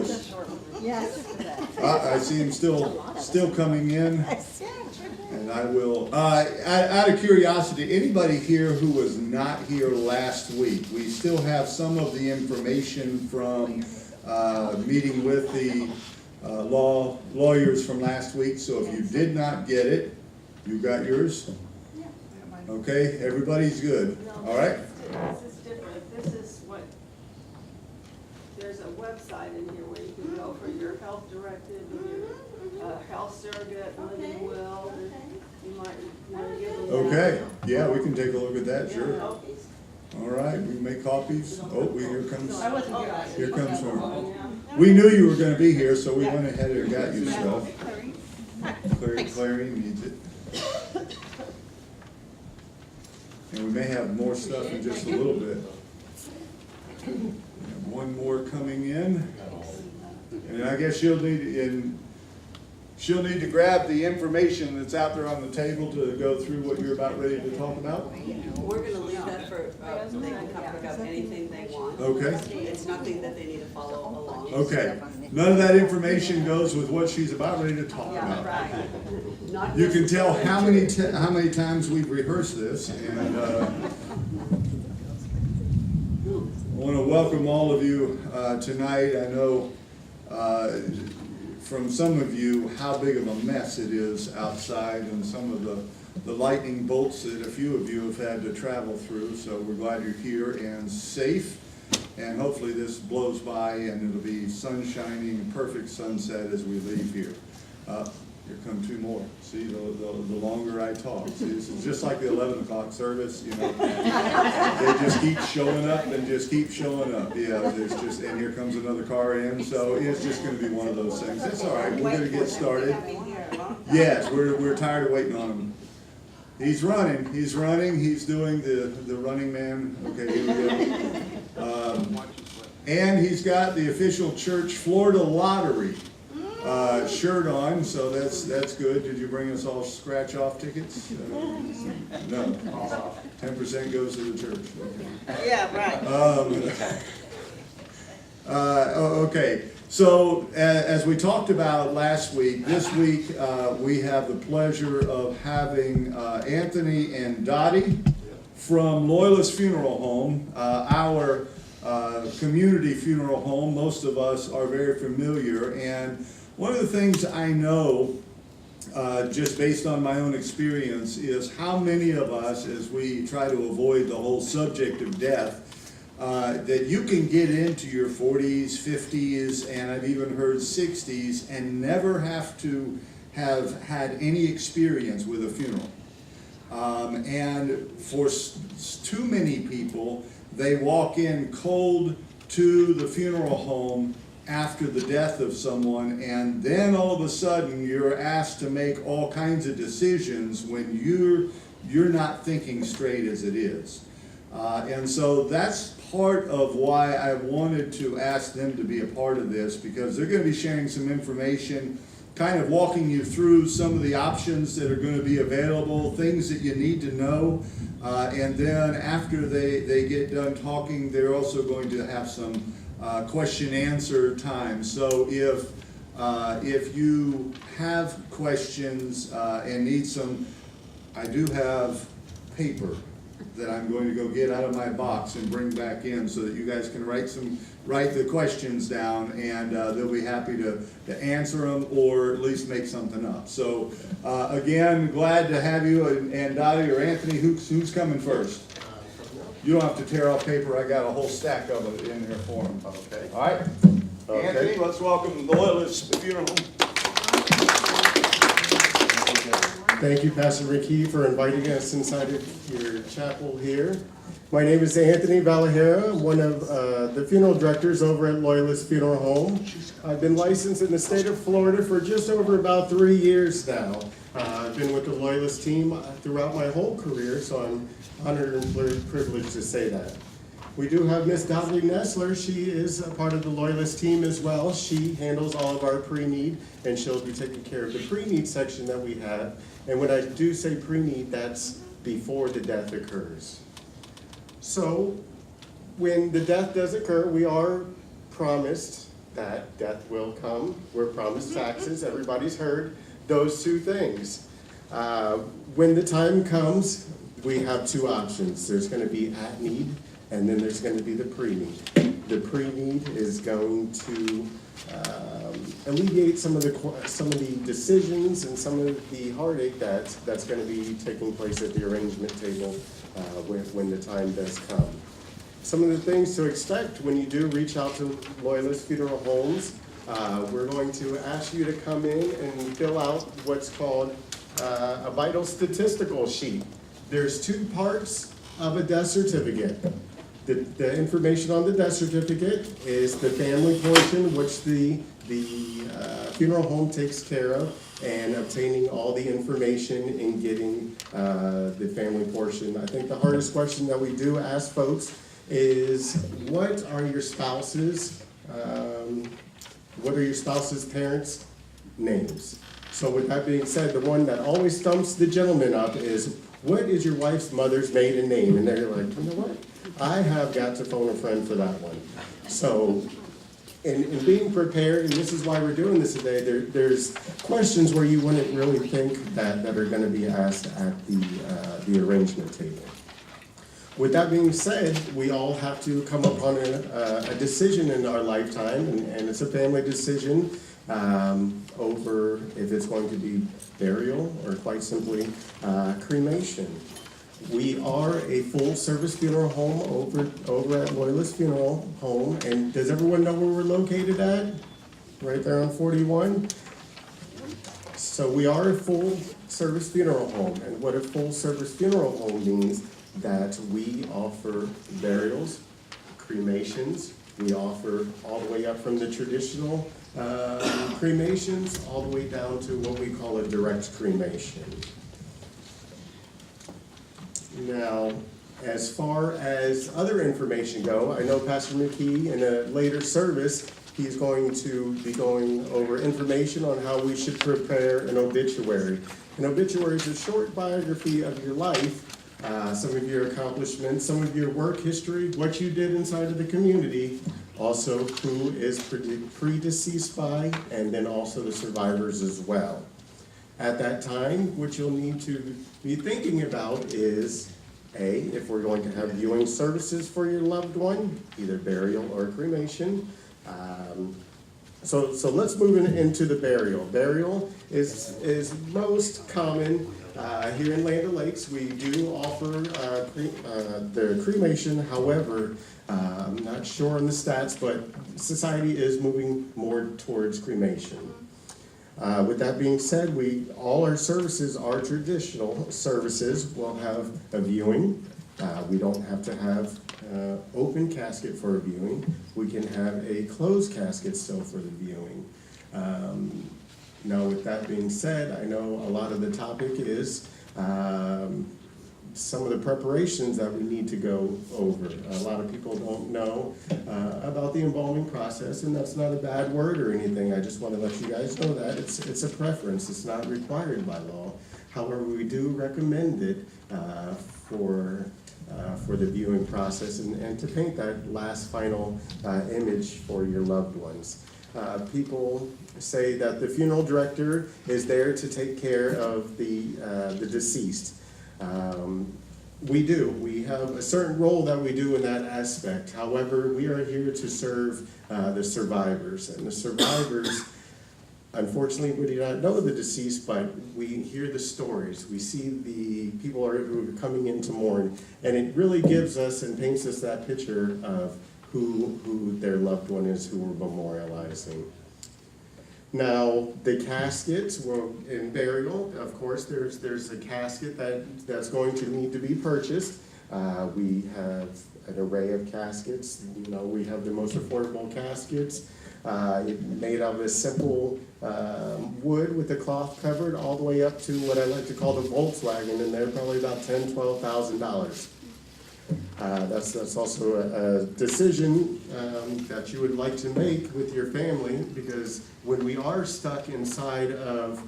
Loyless. Yes. I see him still coming in. And I will, out of curiosity, anybody here who was not here last week, we still have some of the information from meeting with the lawyers from last week. So if you did not get it, you got yours? Okay, everybody's good. All right? This is different. This is what, there's a website in here where you can go for your health directive, and your health surrogate, living will. You might want to give them that. Okay, yeah, we can take a look at that, sure. All right, we can make copies. Oh, here comes Norma. We knew you were going to be here, so we went ahead and got you stuff. Clary needs it. And we may have more stuff in just a little bit. We have one more coming in. And I guess she'll need to grab the information that's out there on the table to go through what you're about ready to talk about. We're going to leave that for, they can come pick up anything they want. Okay. It's nothing that they need to follow along. Okay. None of that information goes with what she's about ready to talk about. Not You can tell necessarily- how many times we've rehearsed this, and I want to welcome all of you tonight. I know from some of you how big of a mess it is outside, and some of the lightning bolts that a few of you have had to travel through. So we're glad you're here and safe, and hopefully this blows by and it'll be sun shining, perfect sunset as we leave here. Here come two more. See, the longer I talk. See, this is just like the 11 o'clock service, you know. They just keep showing up and just keep showing up. Yeah, there's just, and here comes another car in. So it's just going to be one of those things. That's all right. We're going to get started. Yes, we're tired of waiting on him. He's running. He's doing the running man. Okay, here we go. And he's got the official church Florida lottery shirt on, so that's good. Did you bring us all scratch-off tickets? No. 10% goes to the church. Okay. Yeah, right. Okay. So as we talked about last week, this week we have the pleasure of having Anthony and Dottie from Loyless Funeral Home, our community funeral home. Most of us are very familiar, and one of the things I know, just based on my own experience, is how many of us, as we try to avoid the whole subject of death, that you can get into your 40s, 50s, and I've even heard 60s, and never have to have had any experience with a funeral. And for too many people, they walk in cold to the funeral home after the death of someone, and then all of a sudden you're asked to make all kinds of decisions when you're not thinking straight as it is. And so that's part of why I wanted to ask them to be a part of this, because they're going to be sharing some information, kind of walking you through some of the options that are going to be available, things that you need to know. And then after they get done talking, they're also going to have some question answer time. So if you have questions and need some, I do have paper that I'm going to go get out of my box and bring back in so that you guys can write the questions down, and they'll be happy to answer them or at least make something up. So again, glad to have you, and Dottie or Anthony, who's coming first? You don't have to tear off paper. I got a whole stack of it in there for them. Okay. All right. Okay. Anthony, let's welcome the Loyless Funeral Home. Thank you, Pastor Ricky, for inviting us inside of your chapel here. My name is Anthony Valajera. I'm one of the funeral directors over at Loyless Funeral Home. I've been licensed in the state of Florida for just over about 3 years now. I've been with the Loyless team throughout my whole career, so I'm honored and privileged to say that. We do have Miss Dottie Nessler. She is a part of the Loyless team as well. She handles all of our pre-need, and she'll be taking care of the pre-need section that we have. And when I do say pre-need, that's before the death occurs. So when the death does occur, we are promised that death will come. We're promised taxes. Everybody's heard those two things. When the time comes, we have two options. There's going to be at need, and then there's going to be the pre-need. The pre-need is going to alleviate some of the decisions and some of the heartache that's going to be taking place at the arrangement table when the time does come. Some of the things to expect when you do reach out to Loyless Funeral Homes, we're going to ask you to come in and fill out what's called a vital statistical sheet. There's two parts of a death certificate. The information on the death certificate is the family portion, which the funeral home takes care of, and obtaining all the information and getting the family portion. I think the hardest question that we do ask folks is, what are your spouse's parents' names? So with that being said, the one that always stumps the gentleman up is, what is your wife's mother's maiden name? And they're like, you know what? I have got to phone a friend for that one. So in being prepared, and this is why we're doing this today, there's questions where you wouldn't really think that are going to be asked at the arrangement table. With that being said, we all have to come upon a decision in our lifetime, and it's a family decision over if it's going to be burial or quite simply cremation. We are a full-service funeral home over at Loyless Funeral Home, and does everyone know where we're located at? Right there on 41? So we are a full-service funeral home, and what a full-service funeral home means that we offer burials, cremations. We offer all the way up from the traditional cremations all the way down to what we call a direct cremation. Now, as far as other information go, I know Pastor McKee in a later service, he's going to be going over information on how we should prepare an obituary. An obituary is a short biography of your life, some of your accomplishments, some of your work history, what you did inside of the community, also who is predeceased by, and then also the survivors as well. At that time, what you'll need to be thinking about is, A, if we're going to have viewing services for your loved one, either burial or cremation. So let's move into the burial. Burial is most common here in Land O'Lakes. We do offer the cremation. However, I'm not sure on the stats, but society is moving more towards cremation. With that being said, all our services are traditional services. We'll have a viewing. We don't have to have open casket for a viewing. We can have a closed casket still for the viewing. Now, with that being said, I know a lot of the topic is some of the preparations that we need to go over. A lot of people don't know about the embalming process, and that's not a bad word or anything. I just want to let you guys know that it's a preference. It's not required by law. However, we do recommend it for the viewing process and to paint that last final image for your loved ones. People say that the funeral director is there to take care of the deceased. We do. We have a certain role that we do in that aspect. However, we are here to serve the survivors. And the survivors, unfortunately, we do not know the deceased, but we hear the stories. We see the people who are coming in to mourn. And it really gives us and paints us that picture of who their loved one is who we're memorializing. Now, the caskets, well, in burial, of course, there's a casket that's going to need to be purchased. We have an array of caskets. You know, we have the most affordable caskets, made out of a simple wood with the cloth covered, all the way up to what I like to call the Volkswagen, and they're probably about $10,000, $12,000. That's also a decision that you would like to make with your family, because when we are stuck inside of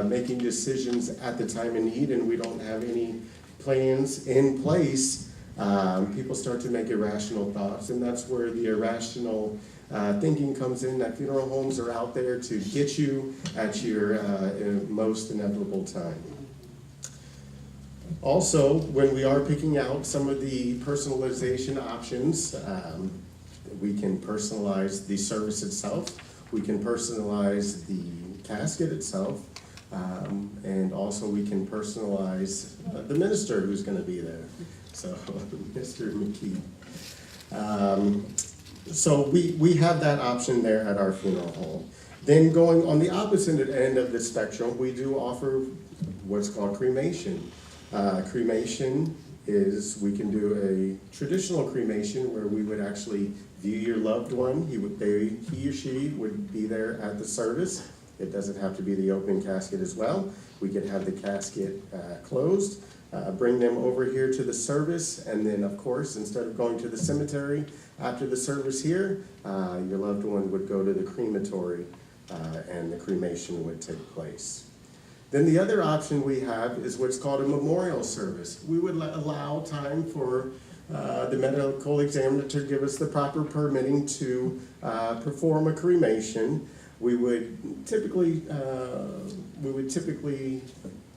making decisions at the time of need and we don't have any plans in place, people start to make irrational thoughts, and that's where the irrational thinking comes in that funeral homes are out there to get you at your most inevitable time. Also, when we are picking out some of the personalization options, we can personalize the service itself, we can personalize the casket itself, and also we can personalize the minister who's going to be there. So, Mr. McKee. So we have that option there at our funeral home. Then going on the opposite end of the spectrum, we do offer what's called cremation. Cremation is, we can do a traditional cremation where we would actually view your loved one. He or she would be there at the service. It doesn't have to be the open casket as well. We could have the casket closed, bring them over here to the service, and then of course, instead of going to the cemetery after the service here, your loved one would go to the crematory and the cremation would take place. Then the other option we have is what's called a memorial service. We would allow time for the medical examiner to give us the proper permitting to perform a cremation. We would typically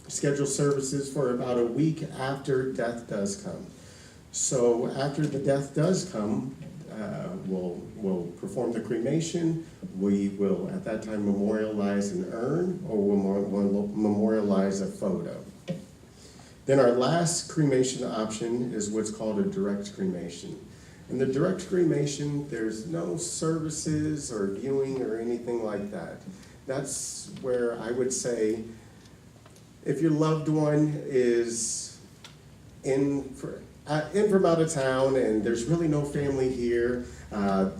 schedule services for about a week after death does come. So after the death does come, we'll perform the cremation. We will at that time memorialize an urn, or we'll memorialize a photo. Then our last cremation option is what's called a direct cremation. In the direct cremation, there's no services or viewing or anything like that. That's where I would say, if your loved one is in from out of town and there's really no family here,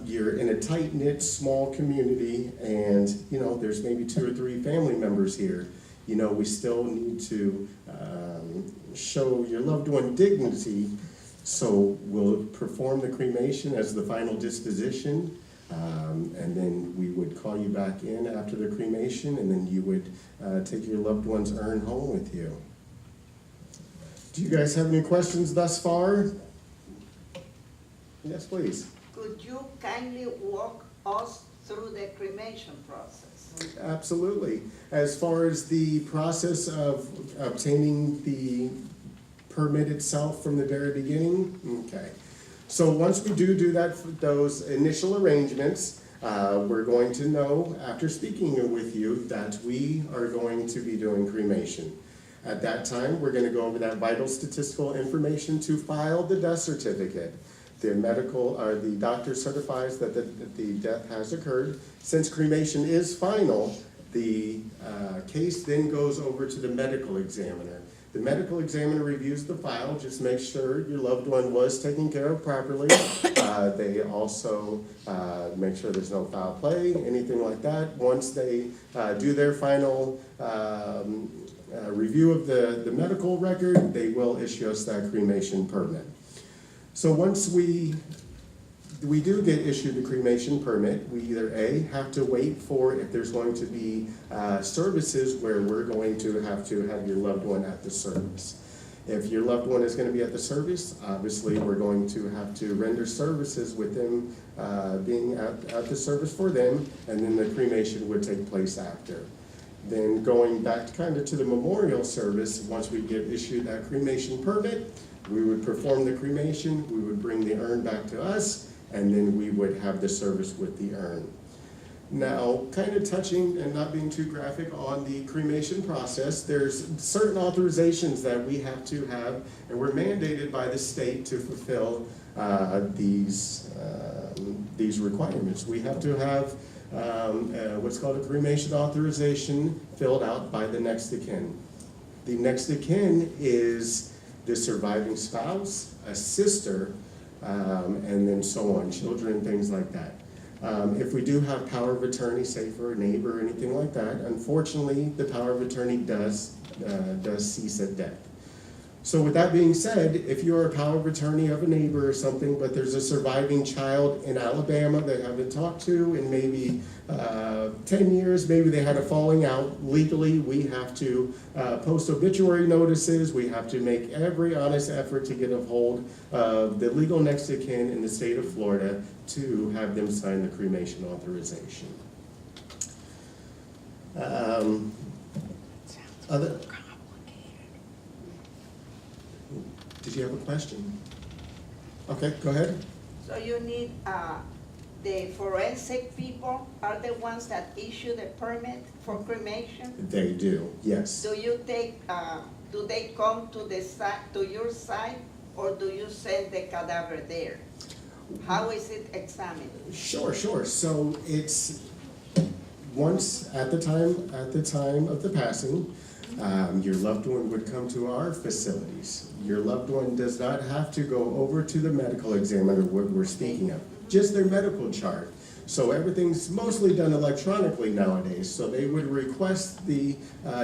you're in a tight-knit small community and there's maybe 2 or 3 family members here, we still need to show your loved one dignity. So we'll perform the cremation as the final disposition, and then we would call you back in after the cremation, and then you would take your loved one's urn home with you. Do you guys have any questions thus far? Yes, please. Could you kindly walk us through the cremation process? Absolutely. As far as the process of obtaining the permit itself from the very beginning, okay. So once we do those initial arrangements, we're going to know after speaking with you that we are going to be doing cremation. At that time, we're going to go over that vital statistical information to file the death certificate. The doctor certifies that the death has occurred. Since cremation is final, the case then goes over to the medical examiner. The medical examiner reviews the file, just make sure your loved one was taken care of properly. They also make sure there's no foul play, anything like that. Once they do their final review of the medical record, they will issue us that cremation permit. So once we do get issued the cremation permit, we either A, have to wait for if there's going to be services where we're going to have your loved one at the service. If your loved one is going to be at the service, obviously we're going to have to render services with them being at the service for them, and then the cremation would take place after. Then going back kind of to the memorial service, once we get issued that cremation permit, we would perform the cremation, we would bring the urn back to us, and then we would have the service with the urn. Now, kind of touching and not being too graphic on the cremation process, there's certain authorizations that we have to have, and we're mandated by the state to fulfill these requirements. We have to have what's called a cremation authorization filled out by the next of kin. The next of kin is the surviving spouse, a sister, and then so on, children, things like that. If we do have power of attorney, say for a neighbor or anything like that, unfortunately, the power of attorney does cease at death. So with that being said, if you're a power of attorney of a neighbor or something, but there's a surviving child in Alabama they haven't talked to in maybe 10 10 years, maybe they had a falling out. Legally, we have to post obituary notices. We have to make every honest effort to get a hold of the legal next of kin in the state of Florida to have them sign the cremation authorization. Did you have a question? Okay, go ahead. So you need, the forensic people are the ones that issue the permit for cremation? They do, yes. Do you take, do they come to the site, to your site, or do you send the cadaver there? How is it examined? Sure. So it's once at the time of the passing, your loved one would come to our facilities. Your loved one does not have to go over to the medical examiner, what we're speaking of, just their medical chart. So everything's mostly done electronically nowadays. So they would request the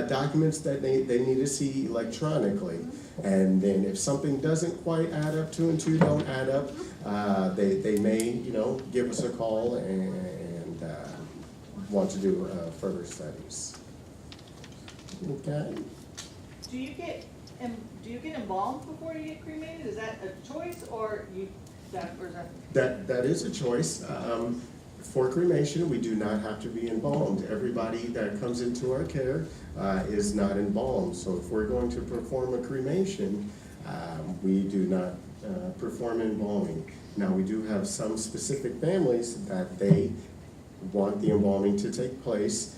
documents that they need to see electronically. And then if something doesn't quite add up, 2 and 2 don't add up, they may, give us a call and want to do further studies. Okay. Do you get embalmed before you get cremated? Is that a choice, or is that? That is a choice. For cremation, we do not have to be embalmed. Everybody that comes into our care is not embalmed. So if we're going to perform a cremation, we do not perform embalming. Now, we do have some specific families that they want the embalming to take place.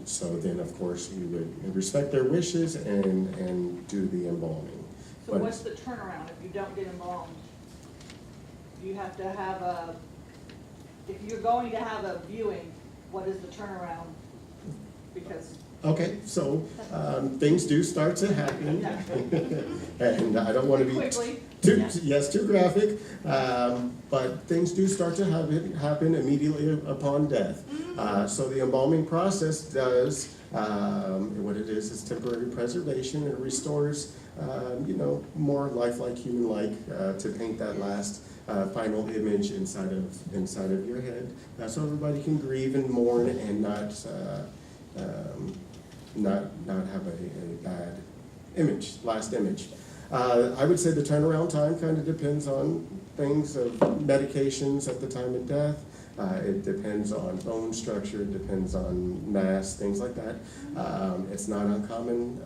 So then, of course, we would respect their wishes and do the embalming. So But what's the turnaround if you don't get embalmed? Do you have to have if you're going to have a viewing, what is the turnaround? Because. okay, so things do start to happen, and I don't want to be Quickly. too graphic, but things do start to happen immediately upon death. So the embalming process does what it is temporary preservation. It restores, more lifelike, human-like, to paint that last final image inside of your head, so everybody can grieve and mourn and not have a bad image, last image. I would say the turnaround time kind of depends on things of medications at the time of death. It depends on bone structure, it depends on mass, things like that. It's not uncommon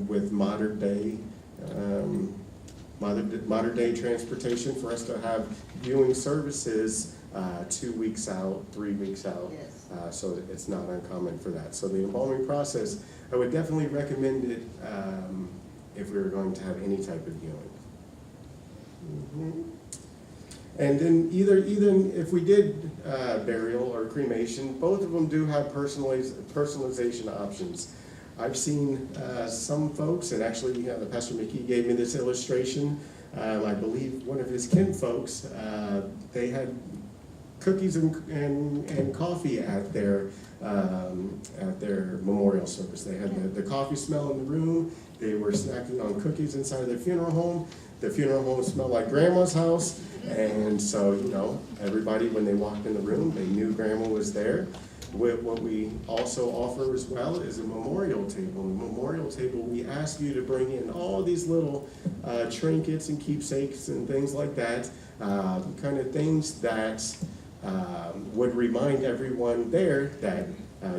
with modern day transportation for us to have viewing services 2 weeks out, 3 weeks out. Yes. So it's not uncommon for that. So the embalming process, I would definitely recommend it if we were going to have any type of viewing. Mm-hmm. And then even if we did burial or cremation, both of them do have personalization options. I've seen some folks, and actually Pastor Mickey gave me this illustration. I believe one of his kin folks, they had cookies and coffee at their memorial service. They had the coffee smell in the room. They were snacking on cookies inside of their funeral home. The funeral home smelled like Grandma's house, and so everybody, when they walked in the room, they knew Grandma was there. What we also offer as well is a memorial table. In the memorial table, we ask you to bring in all these little trinkets and keepsakes and things like that, kind of things that would remind everyone there that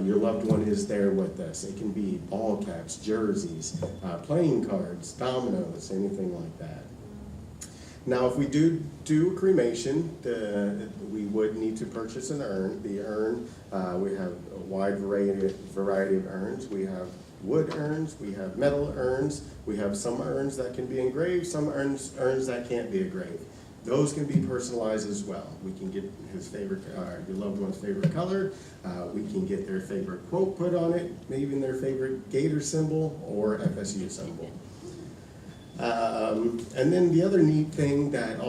your loved one is there with us. It can be ball caps, jerseys, playing cards, dominoes, anything like that. Now, if we do a cremation, we would need to purchase an urn. The urn, we have a wide variety of urns. We have wood urns, we have metal urns, we have some urns that can be engraved, some urns that can't be engraved. Those can be personalized as well. We can get your loved one's favorite color. We can get their favorite quote put on it, maybe even their favorite Gator symbol or FSU symbol. And then the other neat thing that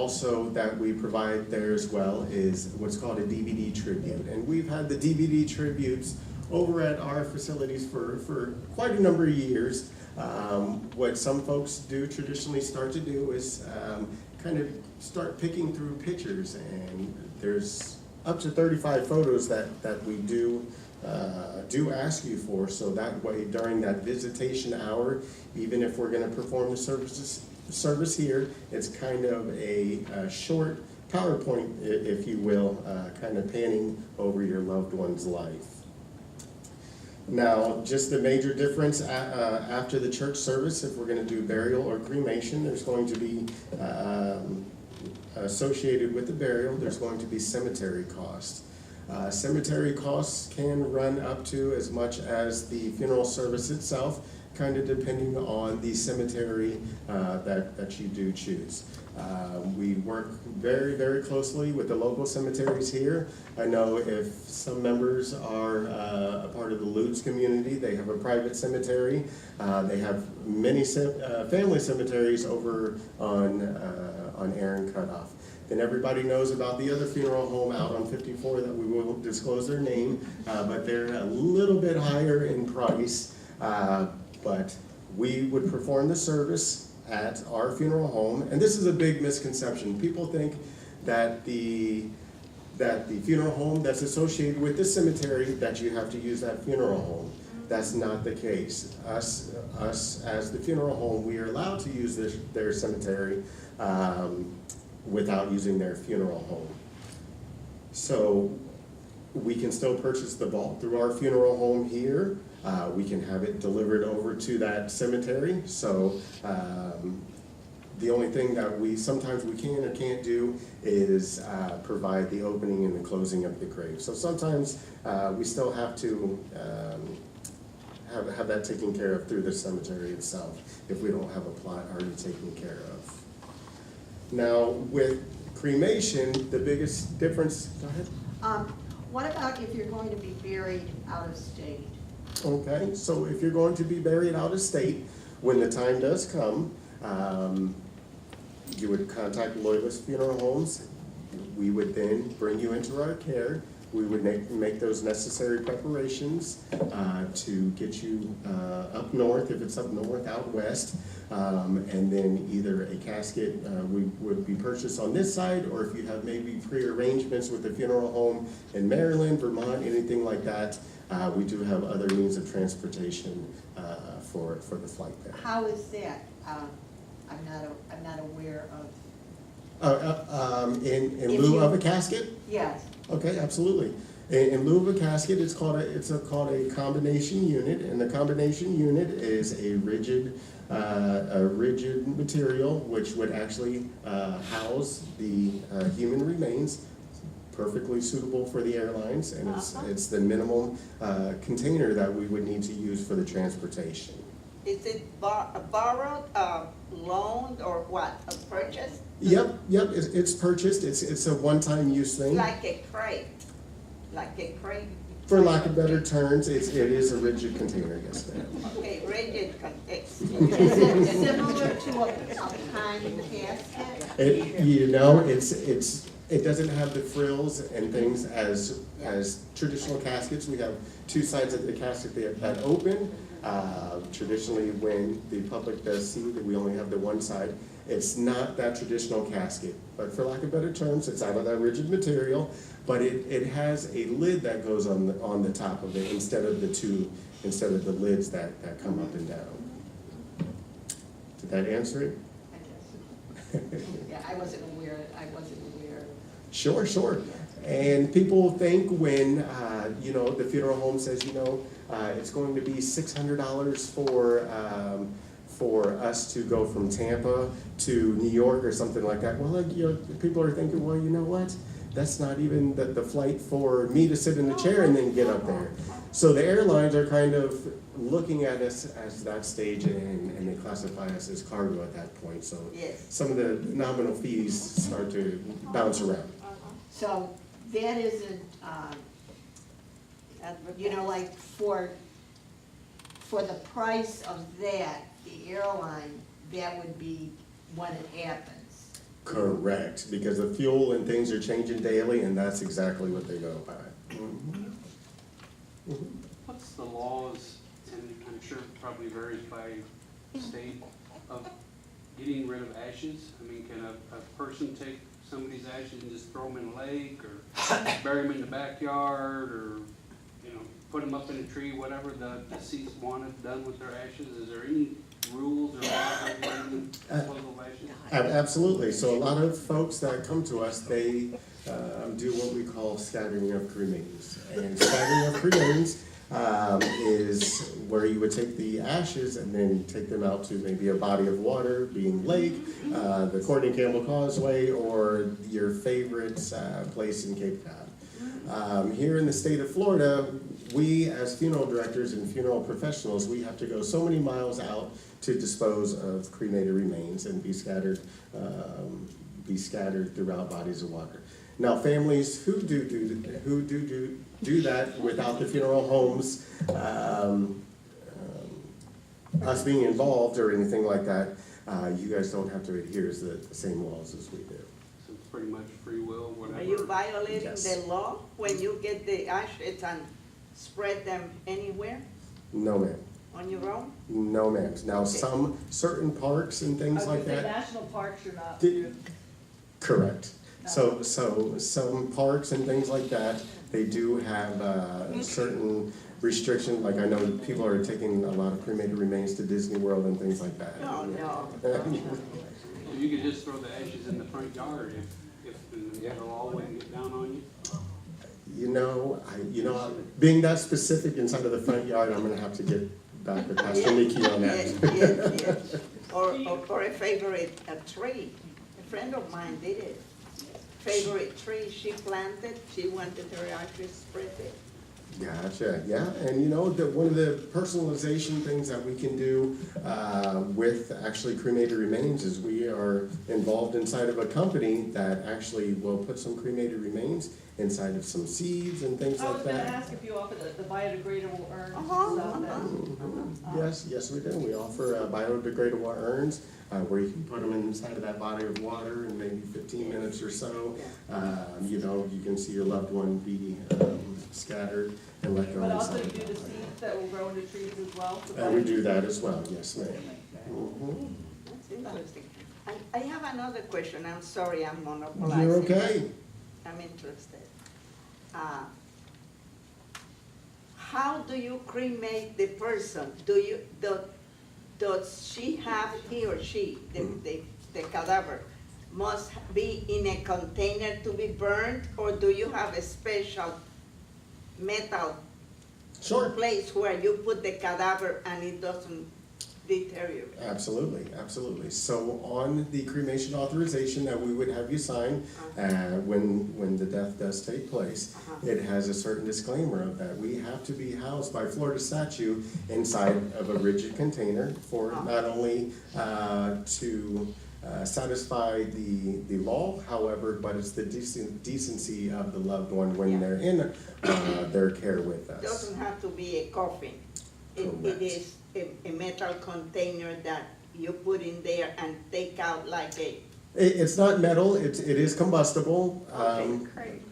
we provide there as well is what's called a DVD tribute. And we've had the DVD tributes over at our facilities for quite a number of years. What some folks traditionally start to do is kind of start picking through pictures, and there's up to 35 photos that we do ask you for, so that way during that visitation hour, even if we're going to perform the service here, it's kind of a short PowerPoint, if you will, kind of panning over your loved one's life. Now, just the major difference after the church service, if we're going to do burial or cremation, there's going to be associated with the burial, there's going to be cemetery costs. Cemetery costs can run up to as much as the funeral service itself, kind of depending on the cemetery that you do choose. We work very, very closely with the local cemeteries here. I know if some members are a part of the Lutz community, they have a private cemetery. They have many family cemeteries over on Aaron Cutoff. Then everybody knows about the other funeral home out on 54 that we won't disclose their name, but they're a little bit higher in price. But we would perform the service at our funeral home, and this is a big misconception. People think that the funeral home that's associated with the cemetery, that you have to use that funeral home. That's not the case. Us as the funeral home, we are allowed to use their cemetery without using their funeral home. So we can still purchase the vault through our funeral home here. We can have it delivered over to that cemetery. So the only thing that sometimes we can or can't do is provide the opening and the closing of the grave. So sometimes we still have to have that taken care of through the cemetery itself if we don't have a plot already taken care of. Now with cremation, the biggest difference, go ahead. What about if you're going to be buried out of state? Okay, so if you're going to be buried out of state, when the time does come, you would contact Loyless Funeral Homes. We would then bring you into our care. We would make those necessary preparations to get you up north, if it's up north, out west, and then either a casket would be purchased on this side, or if you have maybe pre-arrangements with the funeral home in Maryland, Vermont, anything like that, we do have other means of transportation for the flight there. How is that? I'm not aware of. In lieu of a casket? Yes. Okay, absolutely. In lieu of a casket, it's called a combination unit, and the combination unit is a rigid material which would actually house the human remains, perfectly suitable for the airlines, and it's the minimum container that we would need to use for the transportation. Is it borrowed, loaned, or what, a purchase? Yep, it's purchased. It's a one-time use thing. Like a crate, For lack of better terms, it is a rigid container, yes ma'am. Okay, rigid container. Is it similar to a pine casket? It doesn't have the frills and things as traditional caskets. We have two sides of the casket that open. Traditionally, when the public does see that we only have the one side, it's not that traditional casket. But for lack of better terms, it's out of that rigid material, but it has a lid that goes on the top of it instead of the lids that come up and down. Did that answer it? I guess. Yeah, I wasn't aware. Sure. And people think when, the funeral home says, it's going to be $600 for us to go from Tampa to New York or something like that. Well, people are thinking, well, you know what? That's not even the flight for me to sit in the chair and then get up there. So the airlines are kind of looking at us as that stage, and they classify us as cargo at that point. So Yes. some of the nominal fees start to bounce around. So that isn't, like for the price of that, the airline, that would be when it happens. Correct, because the fuel and things are changing daily, and that's exactly what they go by. What's the laws, and I'm sure it probably varies by state, of getting rid of ashes? I mean, can a person take somebody's ashes and just throw them in a lake, or bury them in the backyard, or, you know, put them up in a tree, whatever the deceased wanted done with their ashes? Is there any rules or laws regulating disposal of ashes? Absolutely. So a lot of folks that come to us, they do what we call scattering of cremains. And scattering of cremains is where you would take the ashes and then take them out to maybe a body of water, being lake, the Courtney Campbell Causeway, or your favorite place in Cape Cod. Here in the state of Florida, we as funeral directors and funeral professionals, we have to go so many miles out to dispose of cremated remains and be scattered throughout bodies of water. Now, families who do that without the funeral homes, us being involved or anything like that, you guys don't have to adhere to the same laws as we do. So it's pretty much free will, whatever. Are you violating Yes. the law when you get the ashes and spread them anywhere No, ma'am. on your own? No, ma'am. Now, some certain parks and I things was like gonna say, that. national parks are not, Did- Correct. So some parks and things like that, they do have certain restrictions, like I know people are taking a lot of cremated remains to Disney World and things like that. No, no. You could just throw the ashes in the front yard if the law wouldn't get down on you. Being that specific inside of the front yard, I'm gonna have to get back with Pastor Nikki on Yes, that. yes. Or a favorite tree. A friend of mine did it. Favorite tree she planted, she wanted her ashes spread it. Gotcha, yeah, and one of the personalization things that we can do with actually cremated remains is we are involved inside of a company that actually will put some cremated remains inside of some seeds and things I like was gonna that. ask if you offer the biodegradable urns and Uh-huh, stuff that. Yes, we do. We offer biodegradable urns where you can put them inside of that body of water in maybe 15 minutes or so. You can see your loved one be scattered and let go But inside also you of do that. the seeds that will grow into trees as well? the And we do that as well, yes, ma'am. That's interesting. And I have another question, I'm sorry, I'm monopolizing. You're okay. I'm interested. How do you cremate the person? Does she have, he or she, the cadaver, must be in a container to be burned, or do you have a special metal Sure. place where you put the cadaver and it doesn't deteriorate? Absolutely, absolutely. So on the cremation authorization that we would have you sign when the death does take place, it has a certain disclaimer of that. We have to be housed by Florida statute inside of a rigid container for not only to satisfy the law, however, but it's the decency of the loved one when they're in their care with us. Doesn't have to be a coffin. It Correct. is a metal container that you put in there and take out like a, It's not metal, it is combustible. great.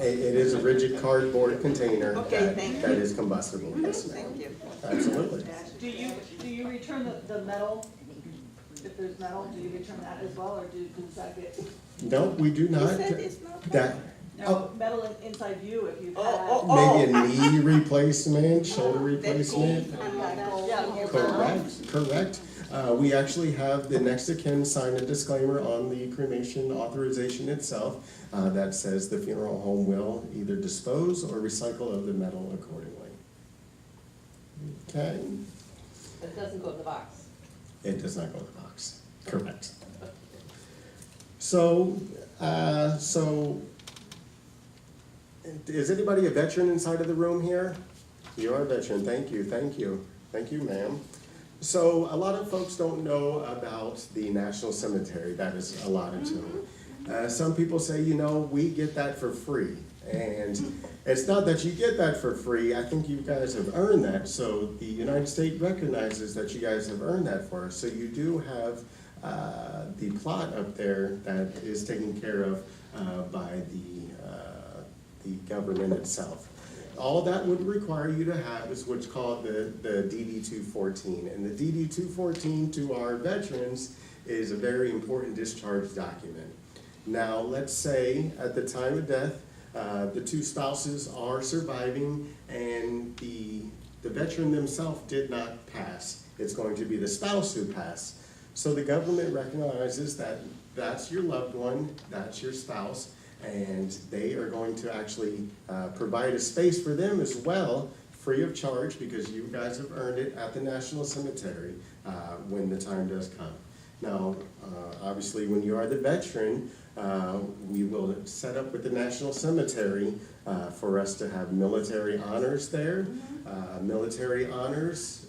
It is a rigid cardboard container Okay, thank you. that is combustible, yes ma'am. Thank you. Absolutely. Do you return the metal, if there's metal, do you return that as well, or does that get, No, we do You not. said it's not That, no, metal inside you if you've had? maybe a knee replacement, shoulder replacement. Yeah. Correct. We actually have the next of kin sign a disclaimer on the cremation authorization itself that says the funeral home will either dispose or recycle of the metal accordingly. Okay, But it doesn't go in the box. it does not go in the box, correct. So, is anybody a veteran inside of the room here? You are a veteran, thank you, ma'am. So a lot of folks don't know about the National Cemetery that is allotted to them. Some people say, we get that for free. And it's not that you get that for free, I think you guys have earned that. So the United States recognizes that you guys have earned that for us. So you do have the plot up there that is taken care of by the government itself. all that would require you to have is what's called the DD 214. And the DD 214 to our veterans is a very important discharge document. Now, let's say at the time of death, the two spouses are surviving and the veteran themselves did not pass. It's going to be the spouse who passed. So the government recognizes that that's your loved one, that's your spouse, and they are going to actually provide a space for them as well, free of charge, because you guys have earned it at the National Cemetery when the time does come. Now, obviously, when you are the veteran, we will set up with the National Cemetery for us to have military honors there. Military honors,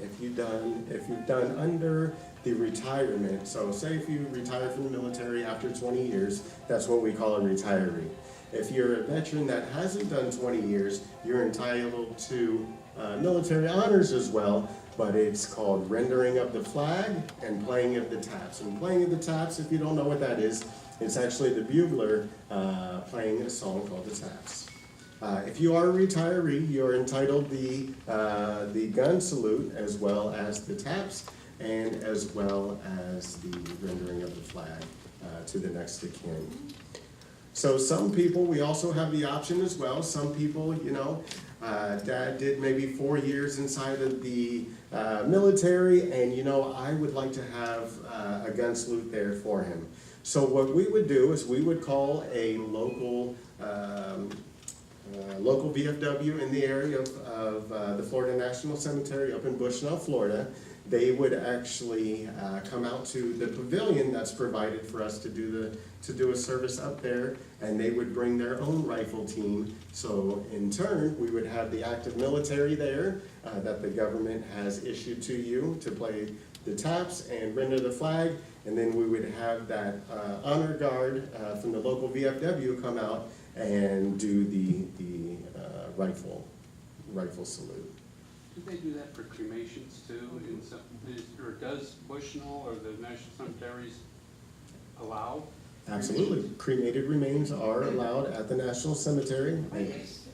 if you've done under the retirement, so say if you retire from the military after 20 years, that's what we call a retiree. If you're a veteran that hasn't done 20 years, you're entitled to military honors as well, but it's called rendering of the flag and playing of the taps. And playing of the taps, if you don't know what that is, it's actually the bugler playing a song called the taps. If you are a retiree, you're entitled the gun salute as well as the taps and as well as the rendering of the flag to the next of kin. So some people, we also have the option as well. Some people, you know, Dad did maybe 4 years inside of the military, and you know, I would like to have a gun salute there for him. So what we would do is we would call a local local VFW in the area of the Florida National Cemetery up in Bushnell, Florida. They would actually come out to the pavilion that's provided for us to do a service up there, and they would bring their own rifle team. So in turn, we would have the active military there that the government has issued to you to play the taps and render the flag, and then we would have that honor guard from the local VFW come out and do the rifle salute. Do they do that for cremations too? In some, or does Bushnell or the National Cemeteries allow? Absolutely. Cremated remains are allowed at the National Cemetery.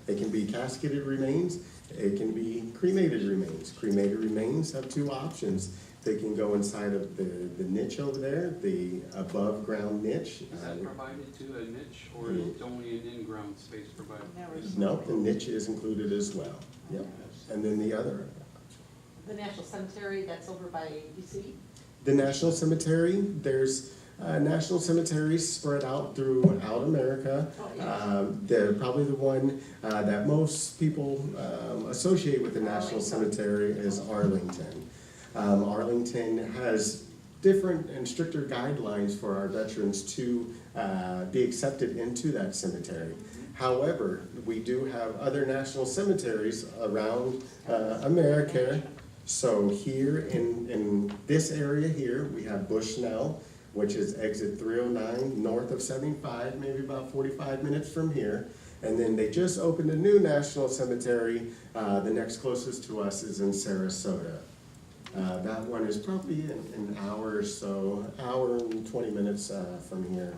They can be casketed remains. It can be cremated remains. Cremated remains have two options. They can go inside of the niche over there, the above ground niche. Is that provided to a niche, or is it only an in-ground space provided? No, the niche is included as well. Yep. And then the other. The National Cemetery, that's over by DC? The National Cemetery, there's national cemeteries spread out throughout America. They're probably the one that most people associate with the National Cemetery is Arlington. Arlington has different and stricter guidelines for our veterans to be accepted into that cemetery. However, we do have other national cemeteries around America. So here in this area here, we have Bushnell, which is exit 309 north of 75, maybe about 45 minutes from here. And then they just opened a new national cemetery. The next closest to us is in Sarasota. That one is probably an hour or so, hour and 20 minutes from here.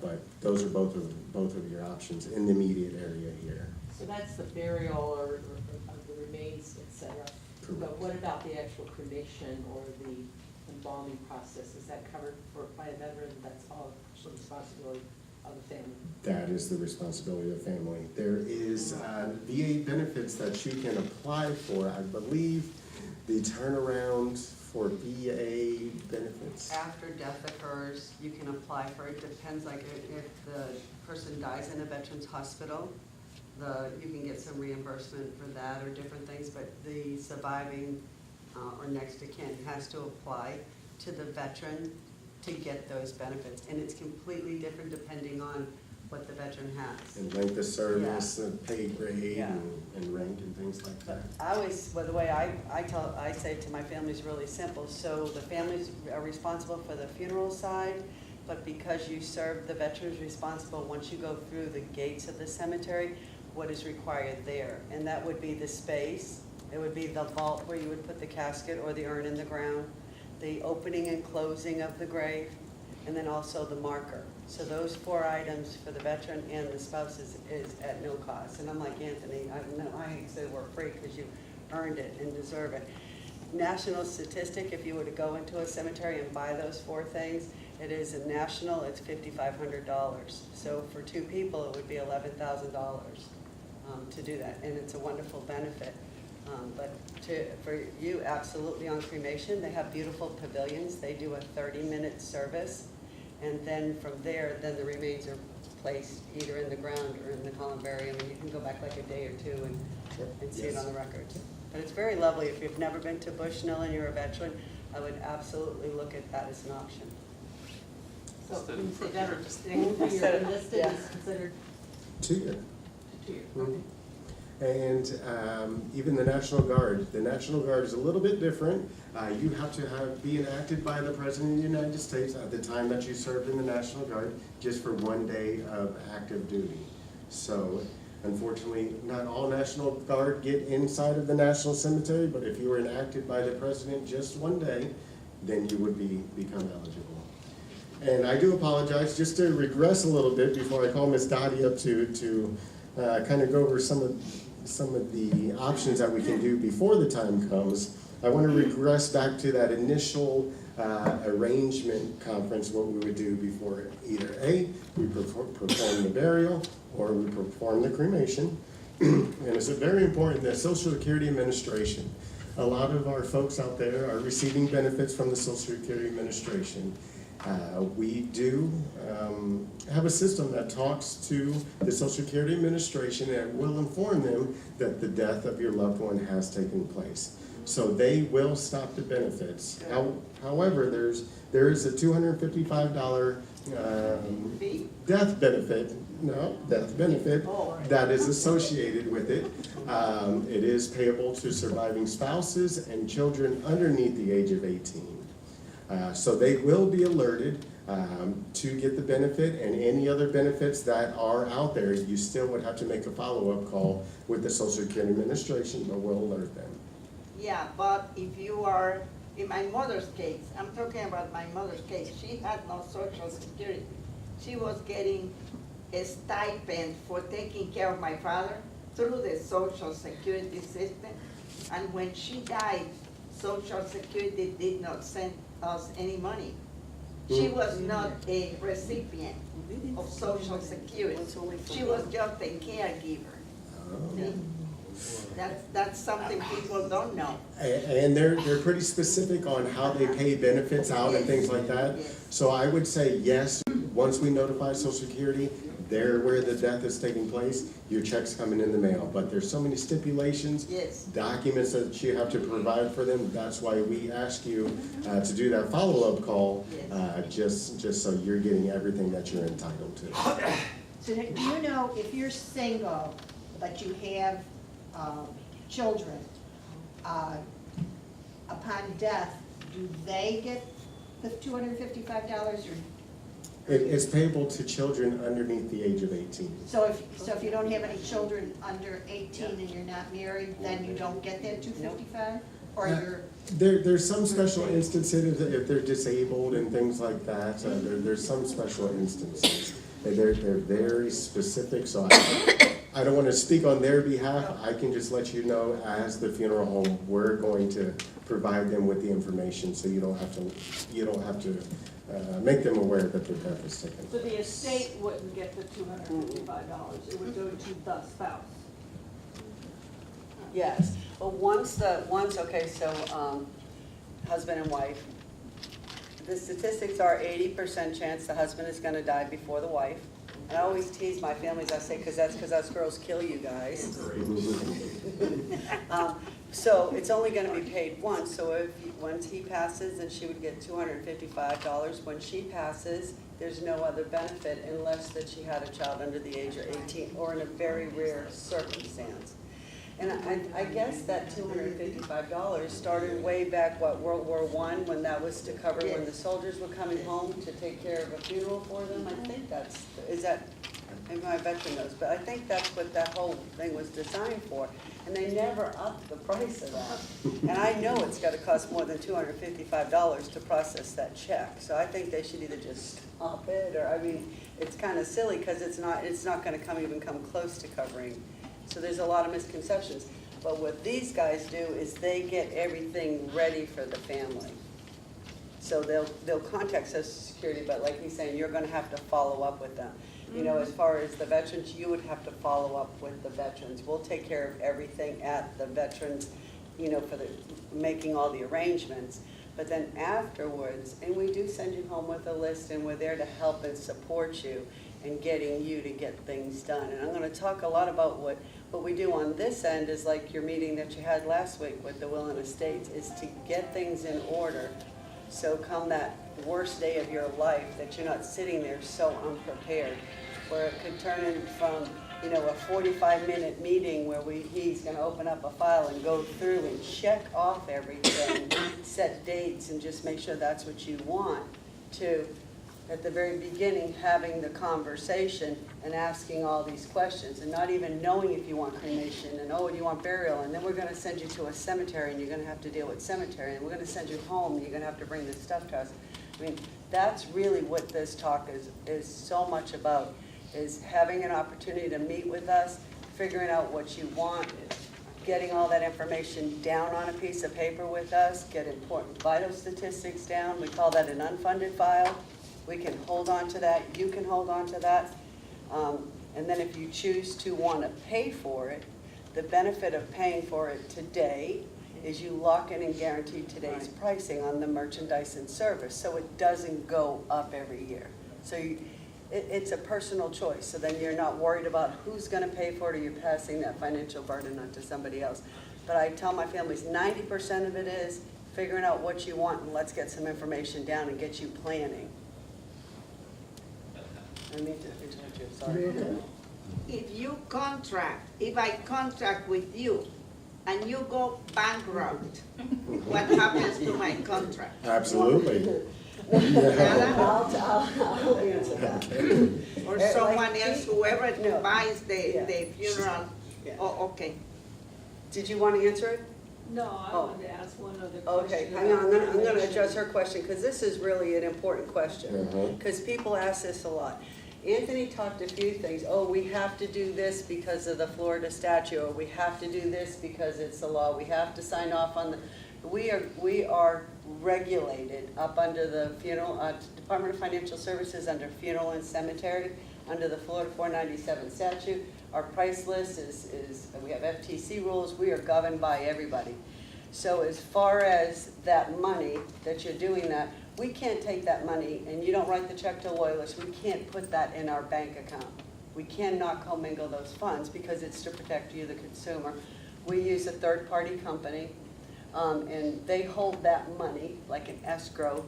But those are both of your options in the immediate area here. So that's the burial or of the remains, et cetera. Correct. But what about the actual cremation or the embalming process? Is that covered by a veteran? That's all the responsibility of the family? That is the responsibility of the family. There is VA benefits that you can apply for. I believe the turnaround for VA benefits. After death occurs, you can apply for it. Depends, like if the person dies in a veterans hospital, you can get some reimbursement for that or different things, but the surviving or next of kin has to apply to the veteran to get those benefits. And it's completely different depending on what the veteran has. And length of service, Yeah. and pay grade, Yeah. and rank and things like that. I always, well, the way I say it to my family is really simple. So the families are responsible for the funeral side, but because you serve, the veterans responsible once you go through the gates of the cemetery, what is required there. And that would be the space, it would be the vault where you would put the casket or the urn in the ground, the opening and closing of the grave, and then also the marker. So those 4 items for the veteran and the spouse is at no cost. And I'm like Anthony, I hate to say we're free because you earned it and deserve it. National statistic, if you were to go into a cemetery and buy those 4 things, it is a national, it's $5,500. So for 2 people, it would be $11,000 to do that, and it's a wonderful benefit. But for you, absolutely on cremation, they have beautiful pavilions. They do a 30-minute service, and then from there, then the remains are placed either in the ground or in the columbarium, and you can go back like a day or 2 and see it on the records. But it's very lovely. If you've never been to Bushnell and you're a veteran, I would absolutely look at that as an option. So Instead when you of say for veteran, sure. just you're enlisted Yeah. is considered 2 years. 2 years. Mhm. And even the National Guard. The National Guard is a little bit different. You have to be enacted by the President of the United States at the time that you served in the National Guard, just for 1 day of active duty. So unfortunately, not all National Guard get inside of the National Cemetery, but if you were enacted by the President just 1 day, then you would become eligible. And I do apologize, just to regress a little bit before I call Ms. Dottie up to kind of go over some of the options that we can do before the time comes. I want to regress back to that initial arrangement conference, what we would do before either A, we perform the burial, or we perform the cremation. And it's very important that Social Security Administration, a lot of our folks out there are receiving benefits from the Social Security Administration. We do have a system that talks to the Social Security Administration and will inform them that the death of your loved one has taken place. So they will stop the benefits. However, there is a $255 death benefit that is associated with it. It is payable to surviving spouses and children underneath the age of 18. So they will be alerted to get the benefit, and any other benefits that are out there, you still would have to make a follow-up call with the Social Security Administration, but we'll alert them. Yeah, but if you are, in my mother's case, I'm talking about my mother's case, she had no Social Security. She was getting a stipend for taking care of my father through the Social Security system. And when she died, Social Security did not send us any money. She was not a recipient of Social Security. She was just a caregiver. See? That's something people don't know. And they're pretty specific on how they pay benefits out and things like that. Yes. So I would say yes, once we notify Social Security, they're where the death is taking place, your check's coming in the mail. But there's so many stipulations, Yes. documents that you have to provide for them. That's why we ask you to do that follow-up call, just so you're getting everything that you're entitled to. So do you know if you're single, but you have children, upon death, do they get the $255 or? It's payable to children underneath the age of 18. So if you don't have any children under 18 and you're not married, then you don't get that 255? Or you're, There's some special instances if they're disabled and things like that. There's some special instances. They're very specific, so I don't want to speak on their behalf. I can just let you know, as the funeral home, we're going to provide them with the information, so you don't have to make them aware that their death is taken. So the estate wouldn't get the $255, it would go to the spouse. Yes, but okay, so, husband and wife, the statistics are 80% chance the husband is gonna die before the wife. And I always tease my families, I say, because us girls kill you guys. So it's only gonna be paid once, so once he passes, then she would get $255. When she passes, there's no other benefit unless that she had a child under the age of 18, or in a very rare circumstance. And I guess that $255 started way back, World War I, when that was to cover when the soldiers were coming home to take care of a funeral for them. I think maybe my veteran knows, but I think that's what that whole thing was designed for. And they never upped the price of that. And I know it's gotta cost more than $255 to process that check. So I think they should either just stop it, or, I mean, it's kinda silly, cause it's not gonna even come close to covering. So there's a lot of misconceptions. But what these guys do is they get everything ready for the family. So they'll contact Social Security, but like he's saying, you're gonna have to follow up with them. You know, as far as the veterans, you would have to follow up with the veterans. We'll take care of everything at the veterans, you know, for the, making all the arrangements. But then afterwards, and we do send you home with a list, and we're there to help and support you in getting you to get things done. And I'm gonna talk a lot about what we do on this end is like your meeting that you had last week with the Will and Estates, is to get things in order. So come that worst day of your life, that you're not sitting there so unprepared, where it could turn in from, you know, a 45-minute meeting where he's gonna open up a file and go through and check off everything, set dates, and just make sure that's what you want, to, at the very beginning, having the conversation and asking all these questions, and not even knowing if you want cremation, and oh, do you want burial, and then we're gonna send you to a cemetery, and you're gonna have to deal with cemetery, and we're gonna send you home, and you're gonna have to bring this stuff to us. I mean, that's really what this talk is so much about, is having an opportunity to meet with us, figuring out what you want, getting all that information down on a piece of paper with us, get important vital statistics down. We call that an unfunded file. We can hold on to that, you can hold on to that. And then if you choose to want to pay for it, the benefit of paying for it today is you lock in and guarantee today's pricing on the merchandise and service, so it doesn't go up every year. So it's a personal choice, so then you're not worried about who's gonna pay for it, or you're passing that financial burden on to somebody else. But I tell my families, 90% of it is figuring out what you want, and let's get some information down and get you planning. I need to interrupt you, sorry. If I contract with you and you go bankrupt, what happens to my contract? Absolutely. I'll answer that. Or Like, someone else, whoever No. buys Yeah. the funeral? Yeah. Oh, okay. Did you want to answer it? No, I Oh. wanted to ask one other question. Okay, hang on, I'm gonna about address her question, because this is really an important question. Mhm. Because people ask this a lot. Anthony talked a few things, oh, we have to do this because of the Florida statute, or we have to do this because it's the law, we have to sign off on the, we are regulated up under the Department of Financial Services, under funeral and cemetery, under the Florida 497 statute. Our price list is, we have FTC rules, we are governed by everybody. So as far as that money, that you're doing that, we can't take that money, and you don't write the check to Loyless, we can't put that in our bank account. We cannot commingle those funds because it's to protect you, the consumer. We use a third-party company, and they hold that money, like an escrow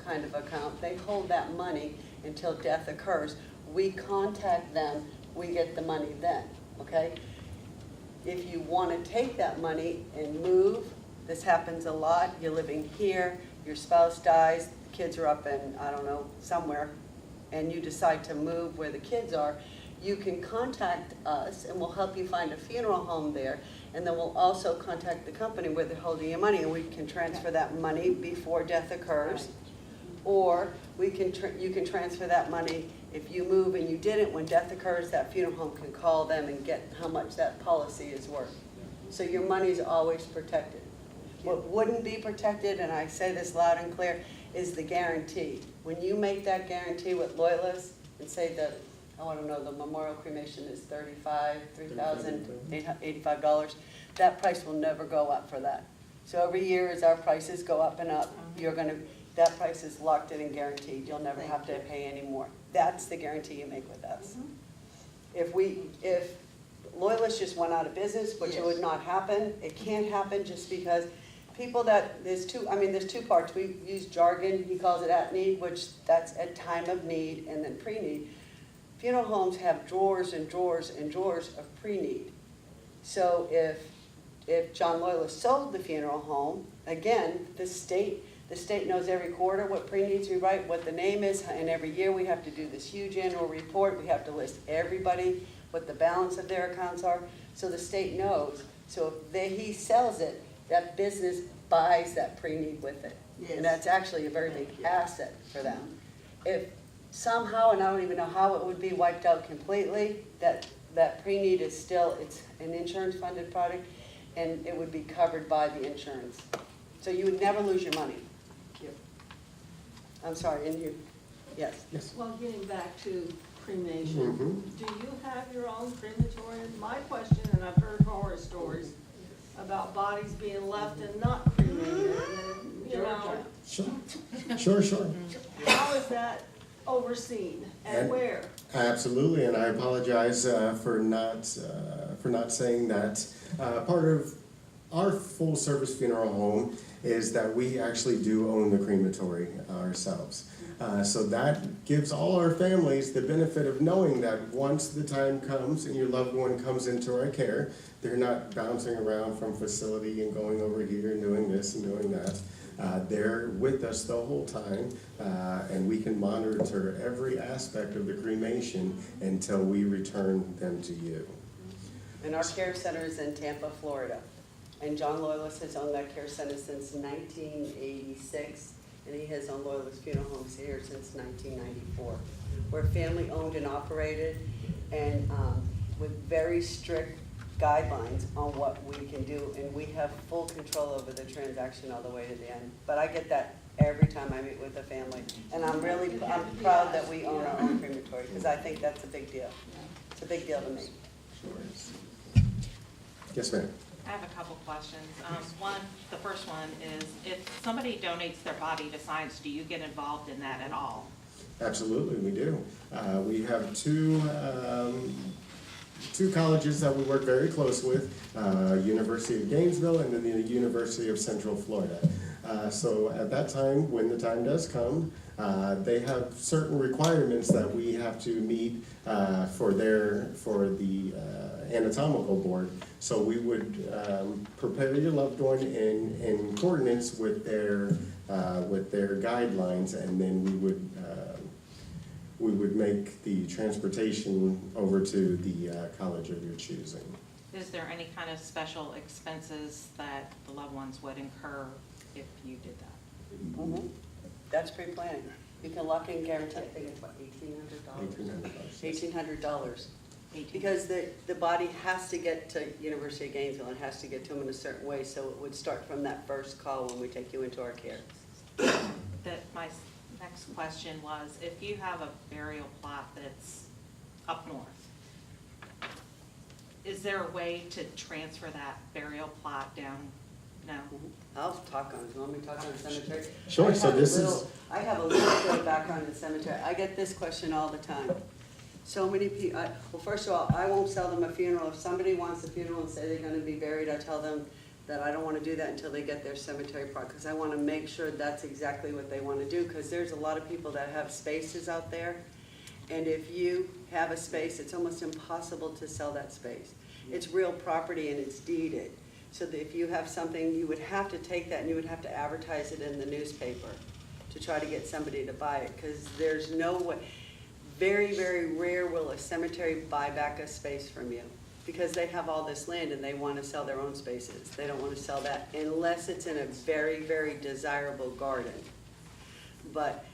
kind of account. They hold that money until death occurs. We contact them, we get the money then, okay? If you want to take that money and move, this happens a lot, you're living here, your spouse dies, the kids are up in, I don't know, somewhere, and you decide to move where the kids are, you can contact us and we'll help you find a funeral home there. And then we'll also contact the company where they're holding your money, and we can transfer that money before death occurs. Or you can transfer that money, if you move and you didn't, when death occurs, that funeral home can call them and get how much that policy is worth. So your money's always protected. What wouldn't be protected, and I say this loud and clear, is the guarantee. When you make that guarantee with Loyless and say that, I don't know, the memorial cremation is $3,085, that price will never go up for that. So every year as our prices go up and up, that price is locked in and guaranteed. You'll never have to pay any more. That's the guarantee you make with us. If Loyless just went out of business, which it would not happen, it can't happen just because people there's two parts. We use jargon, he calls it at need, which that's at time of need and then pre-need. Funeral homes have drawers and drawers and drawers of pre-need. So if John Loyless sold the funeral home, again, the state The state knows every quarter what pre-needs we write, what the name is, and every year we have to do this huge annual report. We have to list everybody, what the balance of their accounts are, so the state knows. So if he sells it, that business buys that pre-need with it. Yes. And that's actually a very big asset for them. If somehow, and I don't even know how it would be wiped out completely, that pre-need is still, it's an insurance-funded product, and it would be covered by the insurance. So you would never lose your money. I'm sorry, and you, yes. Well, getting back to cremation, Mhm. do you have your own crematorium? My question, and I've heard horror stories about bodies being left and not cremated, and, you know, Sure. how is that overseen and And- where? Absolutely, and I apologize for not saying that. Part of our full-service funeral home is that we actually do own the crematory ourselves. So that gives all our families the benefit of knowing that once the time comes and your loved one comes into our care, they're not bouncing around from facility and going over here and doing this and doing that. They're with us the whole time, and we can monitor every aspect of the cremation until we return them to you. And our care center is in Tampa, Florida. And John Loyless has owned that care center since 1986, and he has owned Loyless Funeral Homes here since 1994. We're family owned and operated, and with very strict guidelines on what we can do, and we have full control over the transaction all the way to the end. But I get that every time I meet with a family, and I'm proud that we own our own crematory, because I think that's a big deal. It's a big deal to me. Yes, ma'am. I have a couple questions. The first one is, if somebody donates their body to science, do you get involved in that at all? Absolutely, we do. We have two colleges that we work very close with, University of Gainesville and then the University of Central Florida. So at that time, when the time does come, they have certain requirements that we have to meet for the anatomical board. So we would prepare your loved one in coordinates with their guidelines, and then we would make the transportation over to the college of your choosing. Is there any kind of special expenses that the loved ones would incur if you did that? Mhm. That's pre-planning. You can lock in guarantee, I think it's what, $1,800? $1,800. Because the body has to get to University of Gainesville, and has to get to them in a certain way, so it would start from that first call when we take you into our care. My next question was, if you have a burial plot that's up north, is there a way to transfer that burial plot down? No? I'll talk on it. You want me to talk on the cemetery? Sure, so this I have a little bit of background in cemetery. I get this question all the time. So many people, well, first of all, I won't sell them a funeral. If somebody wants a funeral and say they're gonna be buried, I tell them that I don't wanna do that until they get their cemetery plot, because I wanna make sure that's exactly what they wanna do, because there's a lot of people that have spaces out there. And if you have a space, it's almost impossible to sell that space. It's real property and it's deeded. So that if you have something, you would have to take that and you would have to advertise it in the newspaper to try to get somebody to buy it, because there's no way, very, very rare will a cemetery buy back a space from you, because they have all this land and they want to sell their own spaces. They don't want to sell that unless it's in a very, very desirable garden. But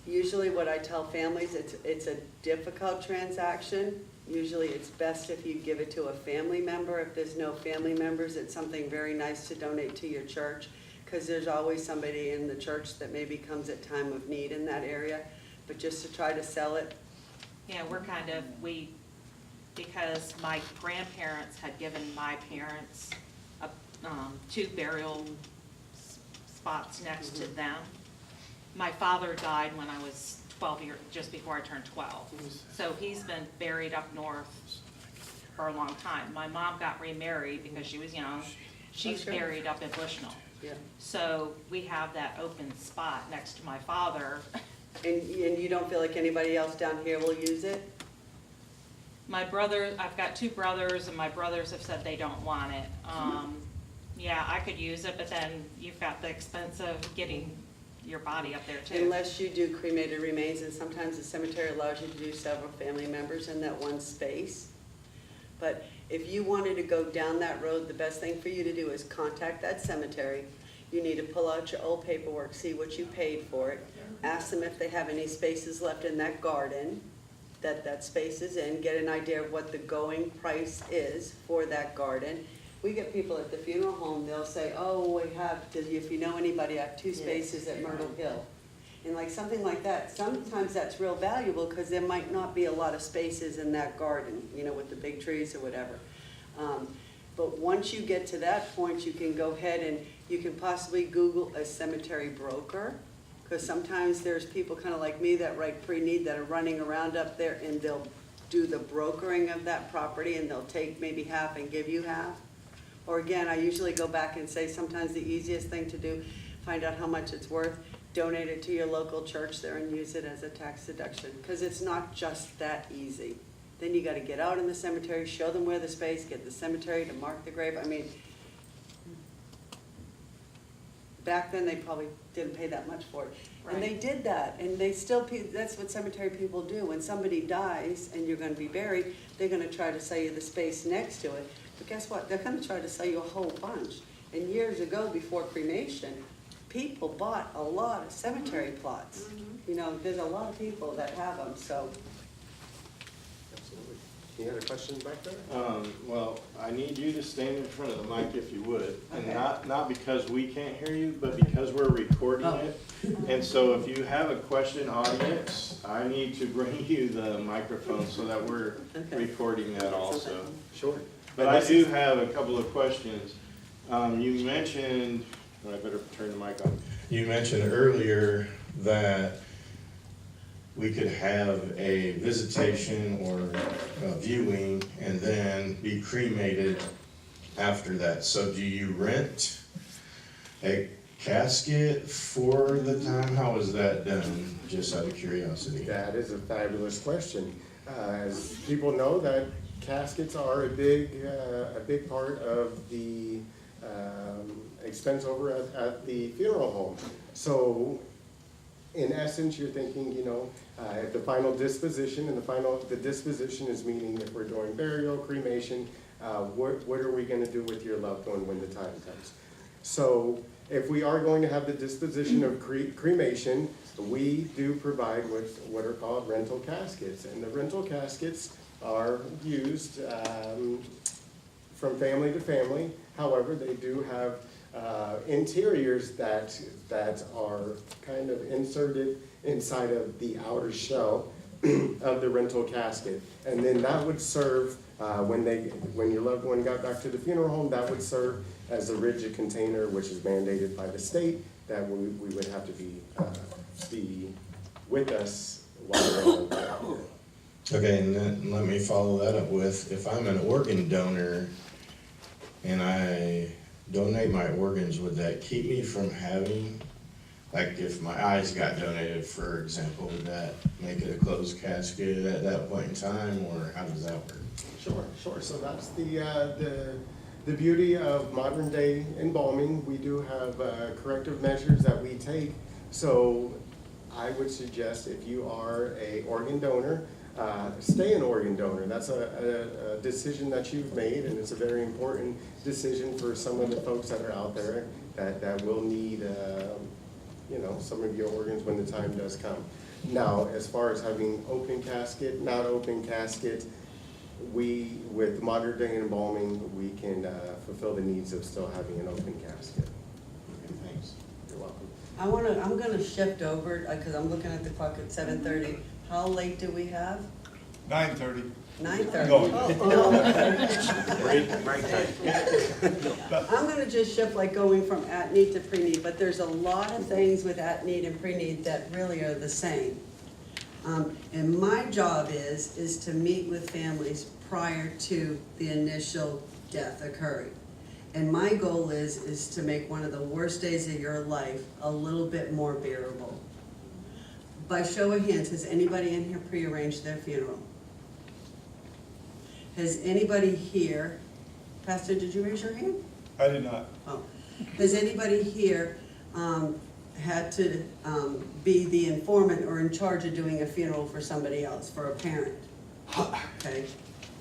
usually what I tell families, it's a difficult transaction. Usually it's best if you give it to a family member. If there's no family members, it's something very nice to donate to your church, because there's always somebody in the church that maybe comes at time of need in that area. But just to try to sell it. Yeah, because my grandparents had given my parents two burial spots next to them. My father died when I was 12 years, just before I turned 12. So he's been buried up north for a long time. My mom got remarried because she was young. She's sure. buried up in Bushnell. Yeah. So we have that open spot next to my father. And you don't feel like anybody else down here will use it? I've got two brothers, and my brothers have said they don't want it. Yeah, I could use it, but then you've got the expense of getting your body up there too. Unless you do cremated remains, and sometimes the cemetery allows you to do several family members in that one space. But if you wanted to go down that road, the best thing for you to do is contact that cemetery. You need to pull out your old paperwork, see what you paid for it, ask them if they have any spaces left in that garden that space is in, get an idea of what the going price is for that garden. We get people at the funeral home, they'll say, oh, we have, if you know anybody, I have 2 spaces at Myrtle Hill. And like something like that, sometimes that's real valuable because there might not be a lot of spaces in that garden, you know, with the big trees or whatever. But once you get to that point, you can go ahead and you can possibly Google a cemetery broker. Because sometimes there's people kind of like me that write pre-need that are running around up there and they'll do the brokering of that property and they'll take maybe half and give you half. Or again, I usually go back and say sometimes the easiest thing to do, find out how much it's worth, donate it to your local church there and use it as a tax deduction. Because it's not just that easy. Then you got to get out in the cemetery, show them where the space, get the cemetery to mark the grave. I mean, back then they probably didn't pay that much for it. And they did that, and they still, that's what cemetery people do. When somebody dies and you're gonna be buried, they're gonna try to sell you the space next to it. But guess what? They're gonna try to sell you a whole bunch. And years ago, before cremation, people bought a lot of cemetery plots. You know, there's a lot of people that have them, so. Absolutely. You had a question back there? Well, I need you to stand in front of the mic if you would, and Okay. not because we can't hear you, but because we're recording it. And so if you have a question, audience, I need to bring you the microphone so that we're Okay. recording that also. Sure. But I do have a couple of questions. You mentioned, I better turn the mic on. You mentioned earlier that we could have a visitation or a viewing and then be cremated after that. So do you rent a casket for the time? How is that done? Just out of curiosity. That is a fabulous question. As people know, that caskets are a big part of the expense over at the funeral home. So in essence, you're thinking, you know, the final disposition, and the disposition is meaning if we're doing burial, cremation, what are we gonna do with your loved one when the time comes? So if we are going to have the disposition of cremation, we do provide what are called rental caskets. And the rental caskets are used from family to family. However, they do have interiors that are kind of inserted inside of the outer shell of the rental casket. And then that would serve, when your loved one got back to the funeral home, that would serve as a rigid container, which is mandated by the state, that we would have to be with us while we're on there. Okay, and then let me follow that up with, if I'm an organ donor and I donate my organs, would that keep me from having, like if my eyes got donated, for example, would that make it a closed casket at that point in time, or how does that work? Sure. So that's the beauty of modern day embalming. We do have corrective measures that we take. So I would suggest if you are a organ donor, stay an organ donor. That's a decision that you've made, and it's a very important decision for some of the folks that are out there that will need some of your organs when the time does come. Now, as far as having open casket, not open casket, with modern day embalming, we can fulfill the needs of still having an open casket. Okay, thanks. You're welcome. I'm gonna shift over, because I'm looking at the clock at 7:30. How late do we have? 9:30. 9:30. No. I'm gonna just shift like going from at-need to pre-need, but there's a lot of things with at-need and pre-need that really are the same. And my job is to meet with families prior to the initial death occurring. And my goal is to make one of the worst days of your life a little bit more bearable. By show of hands, has anybody in here prearranged their funeral? Has anybody here, Pastor, did you raise your hand? I did not. Oh, has anybody here, had to be the informant or in charge of doing a funeral for somebody else, for a parent. Okay,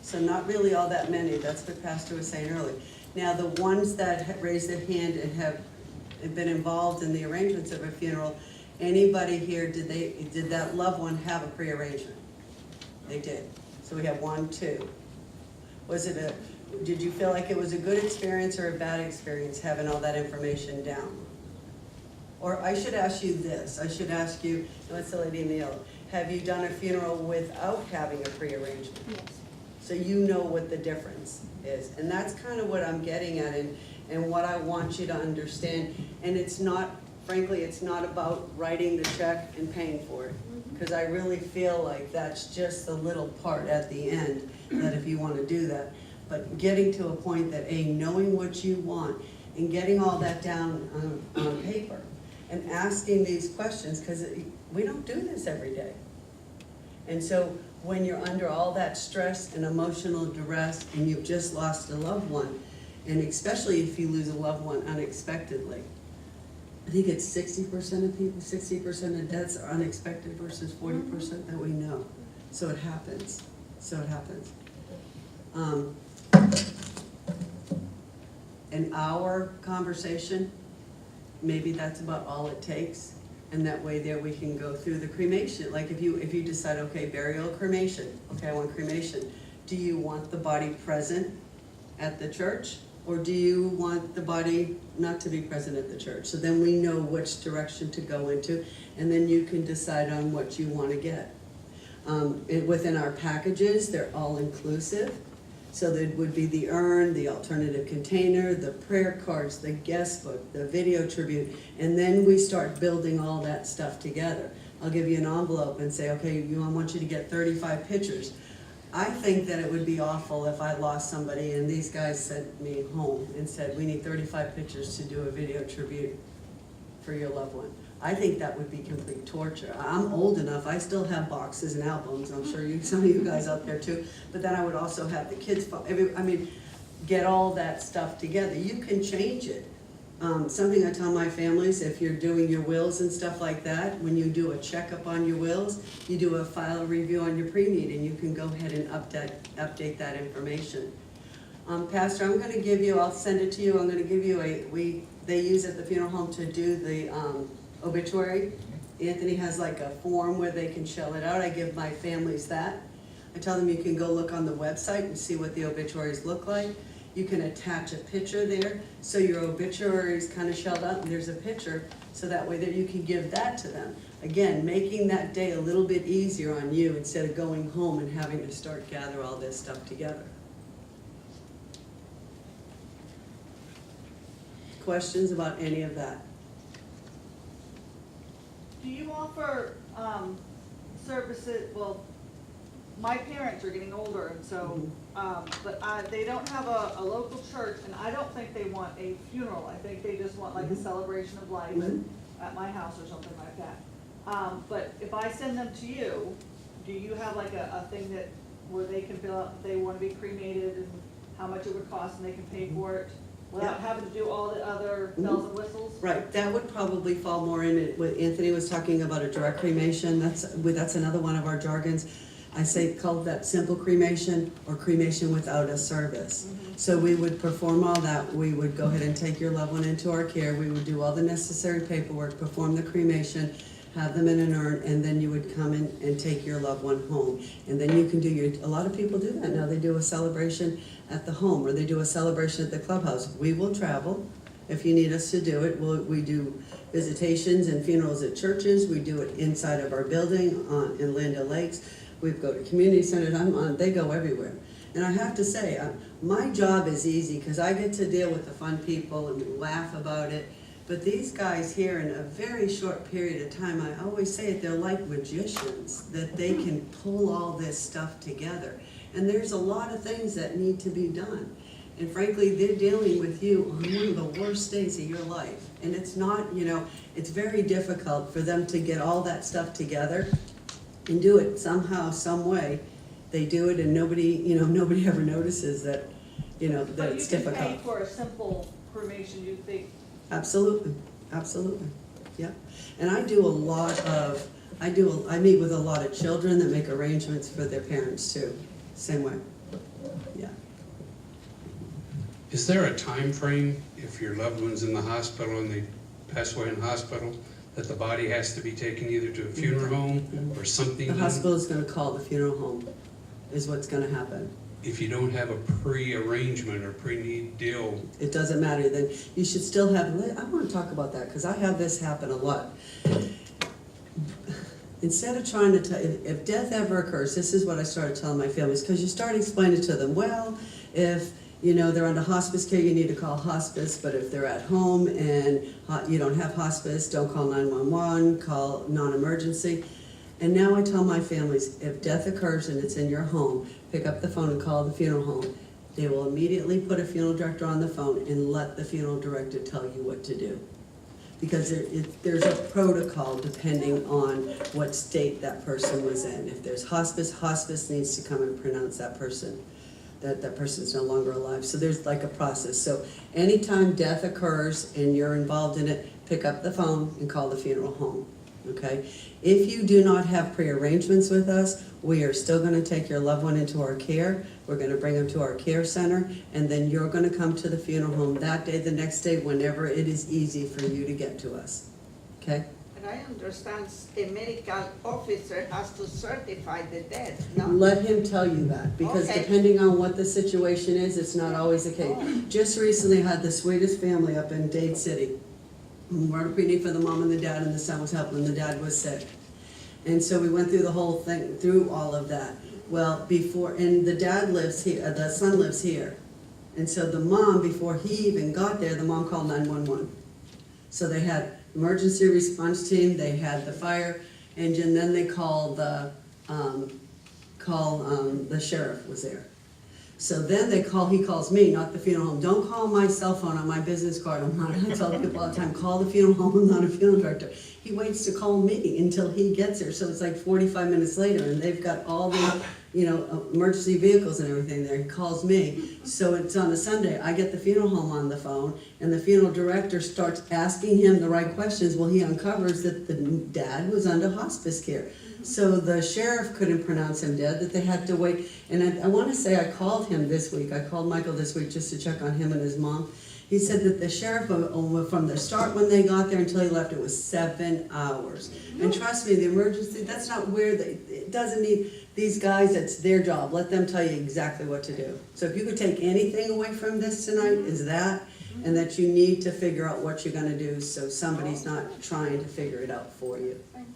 so not really all that many, that's what Pastor was saying earlier. Now, the ones that have raised their hand and have been involved in the arrangements of a funeral, anybody here, did that loved one have a pre-arrangement? They did. So we have 1, 2. Did you feel like it was a good experience or a bad experience having all that information down? Or I should ask you this, I should ask you, what's the lady in the yellow? Have you done a funeral without having a pre-arrangement? Yes. So you know what the difference is. And that's kind of what I'm getting at and what I want you to understand. And it's not, frankly, it's not about writing the check and paying for it. Because I really feel like that's just the little part at the end, that if you want to do that. But getting to a point that, knowing what you want and getting all that down on paper and asking these questions, because we don't do this every day. And so when you're under all that stress and emotional duress and you've just lost a loved one, and especially if you lose a loved one unexpectedly, I think it's 60% of people, 60% of deaths are unexpected versus 40% that we know. So it happens, An hour conversation, maybe that's about all it takes. And that way there we can go through the cremation. Like if you decide, okay, burial, cremation, okay, I want cremation. Do you want the body present at the church? Or do you want the body not to be present at the church? So then we know which direction to go into, and then you can decide on what you want to get. Within our packages, they're all inclusive. So there would be the urn, the alternative container, the prayer cards, the guest book, the video tribute, and then we start building all that stuff together. I'll give you an envelope and say, okay, I want you to get 35 pictures. I think that it would be awful if I lost somebody and these guys sent me home and said, we need 35 pictures to do a video tribute for your loved one. I think that would be complete torture. I'm old enough, I still have boxes and albums, I'm sure some of you guys out there too, but then I would also have the kids, get all that stuff together. You can change it. Something I tell my families, if you're doing your wills and stuff like that, when you do a checkup on your wills, you do a file review on your pre-need and you can go ahead and update that information. Pastor, I'm gonna give you, I'll send it to you, I'm gonna give you they use at the funeral home to do the obituary. Anthony has like a form where they can shell it out. I give my families that. I tell them you can go look on the website and see what the obituaries look like. You can attach a picture there, so your obituary is kind of shelled out and there's a picture, so that way that you can give that to them. Again, making that day a little bit easier on you instead of going home and having to start gather all this stuff together. Questions about any of that? Do you offer services, well, my parents are getting older, and so, but they don't have a local church, and I don't think they want a funeral. I think they just want like a celebration of life at my house or something like that. But if I send them to you, do you have like a thing that, where they can fill out, they want to be cremated and how much it would cost and they can pay for it? Without having to do all the other bells and whistles? Right, that would probably fall more in it, what Anthony was talking about, a direct cremation, that's another one of our jargons. I say call that simple cremation or cremation without a service. So we would perform all that, we would go ahead and take your loved one into our care, we would do all the necessary paperwork, perform the cremation, have them in an urn, and then you would come in and take your loved one home. And then you can do a lot of people do that now, they do a celebration at the home, or they do a celebration at the clubhouse. We will travel, if you need us to do it. We do visitations and funerals at churches, we do it inside of our building in Land O'Lakes. We go to community centers, they go everywhere. And I have to say, my job is easy, because I get to deal with the fun people and we laugh about it. But these guys here, in a very short period of time, I always say it, they're like magicians, that they can pull all this stuff together. And there's a lot of things that need to be done. And frankly, they're dealing with you on one of the worst days of your life. And it's not, it's very difficult for them to get all that stuff together and do it somehow, some way. They do it and nobody ever notices that, that it's difficult. But you can pay for a simple cremation, you think? Absolutely, absolutely. Yep, and I do a lot of, I meet with a lot of children that make arrangements for their parents too, same way, yeah. Is there a time frame if your loved one's in the hospital and they pass away in the hospital, that the body has to be taken either to a funeral home or something? The hospital's gonna call the funeral home, is what's gonna happen. If you don't have a pre-arrangement or pre-need deal, It doesn't matter, then you should still have, I wanna talk about that, cause I have this happen a lot. Instead of trying to tell, if death ever occurs, this is what I started telling my families, cause you start explaining to them, well, if, you know, they're under hospice care, you need to call hospice, but if they're at home and you don't have hospice, don't call 911, call non-emergency. And now I tell my families, if death occurs and it's in your home, pick up the phone and call the funeral home. They will immediately put a funeral director on the phone and let the funeral director tell you what to do. Because there's a protocol depending on what state that person was in. If there's hospice, hospice needs to come and pronounce that person, that person's no longer alive. So there's like a process. So anytime death occurs and you're involved in it, pick up the phone and call the funeral home, okay? If you do not have pre-arrangements with us, we are still gonna take your loved one into our care. We're gonna bring them to our care center, and then you're gonna come to the funeral home that day, the next day, whenever it is easy for you to get to us, okay? But I understand a medical officer has to certify the death, no? Let him tell you that, because Okay. depending on what the situation is, it's not always the case. Just recently had the sweetest family up in Dade City. We're on a pre-need for the mom and the dad, and the son was helping, the dad was sick. And so we went through the whole thing, through all of that. Well, and the dad lives here, the son lives here. And so the mom, before he even got there, the mom called 911. So they had emergency response team, they had the fire engine, then they called the sheriff was there. So then he calls me, not the funeral home. Don't call my cell phone on my business card. I tell people all the time, call the funeral home, I'm not a funeral director. He waits to call me until he gets there, so it's like 45 minutes later, and they've got all the, emergency vehicles and everything there. He calls me, so it's on a Sunday. I get the funeral home on the phone, and the funeral director starts asking him the right questions. Well, he uncovers that the dad was under hospice care. So the sheriff couldn't pronounce him dead, that they had to wait. And I want to say I called him this week. I called Michael this week just to check on him and his mom. He said that the sheriff, from the start when they got there until he left, it was 7 hours. And trust me, the emergency, that's not where it doesn't need, these guys, it's their job. Let them tell you exactly what to do. So if you could take anything away from this tonight, is that, and that you need to figure out what you're gonna do so somebody's not trying to figure it out for you. Thank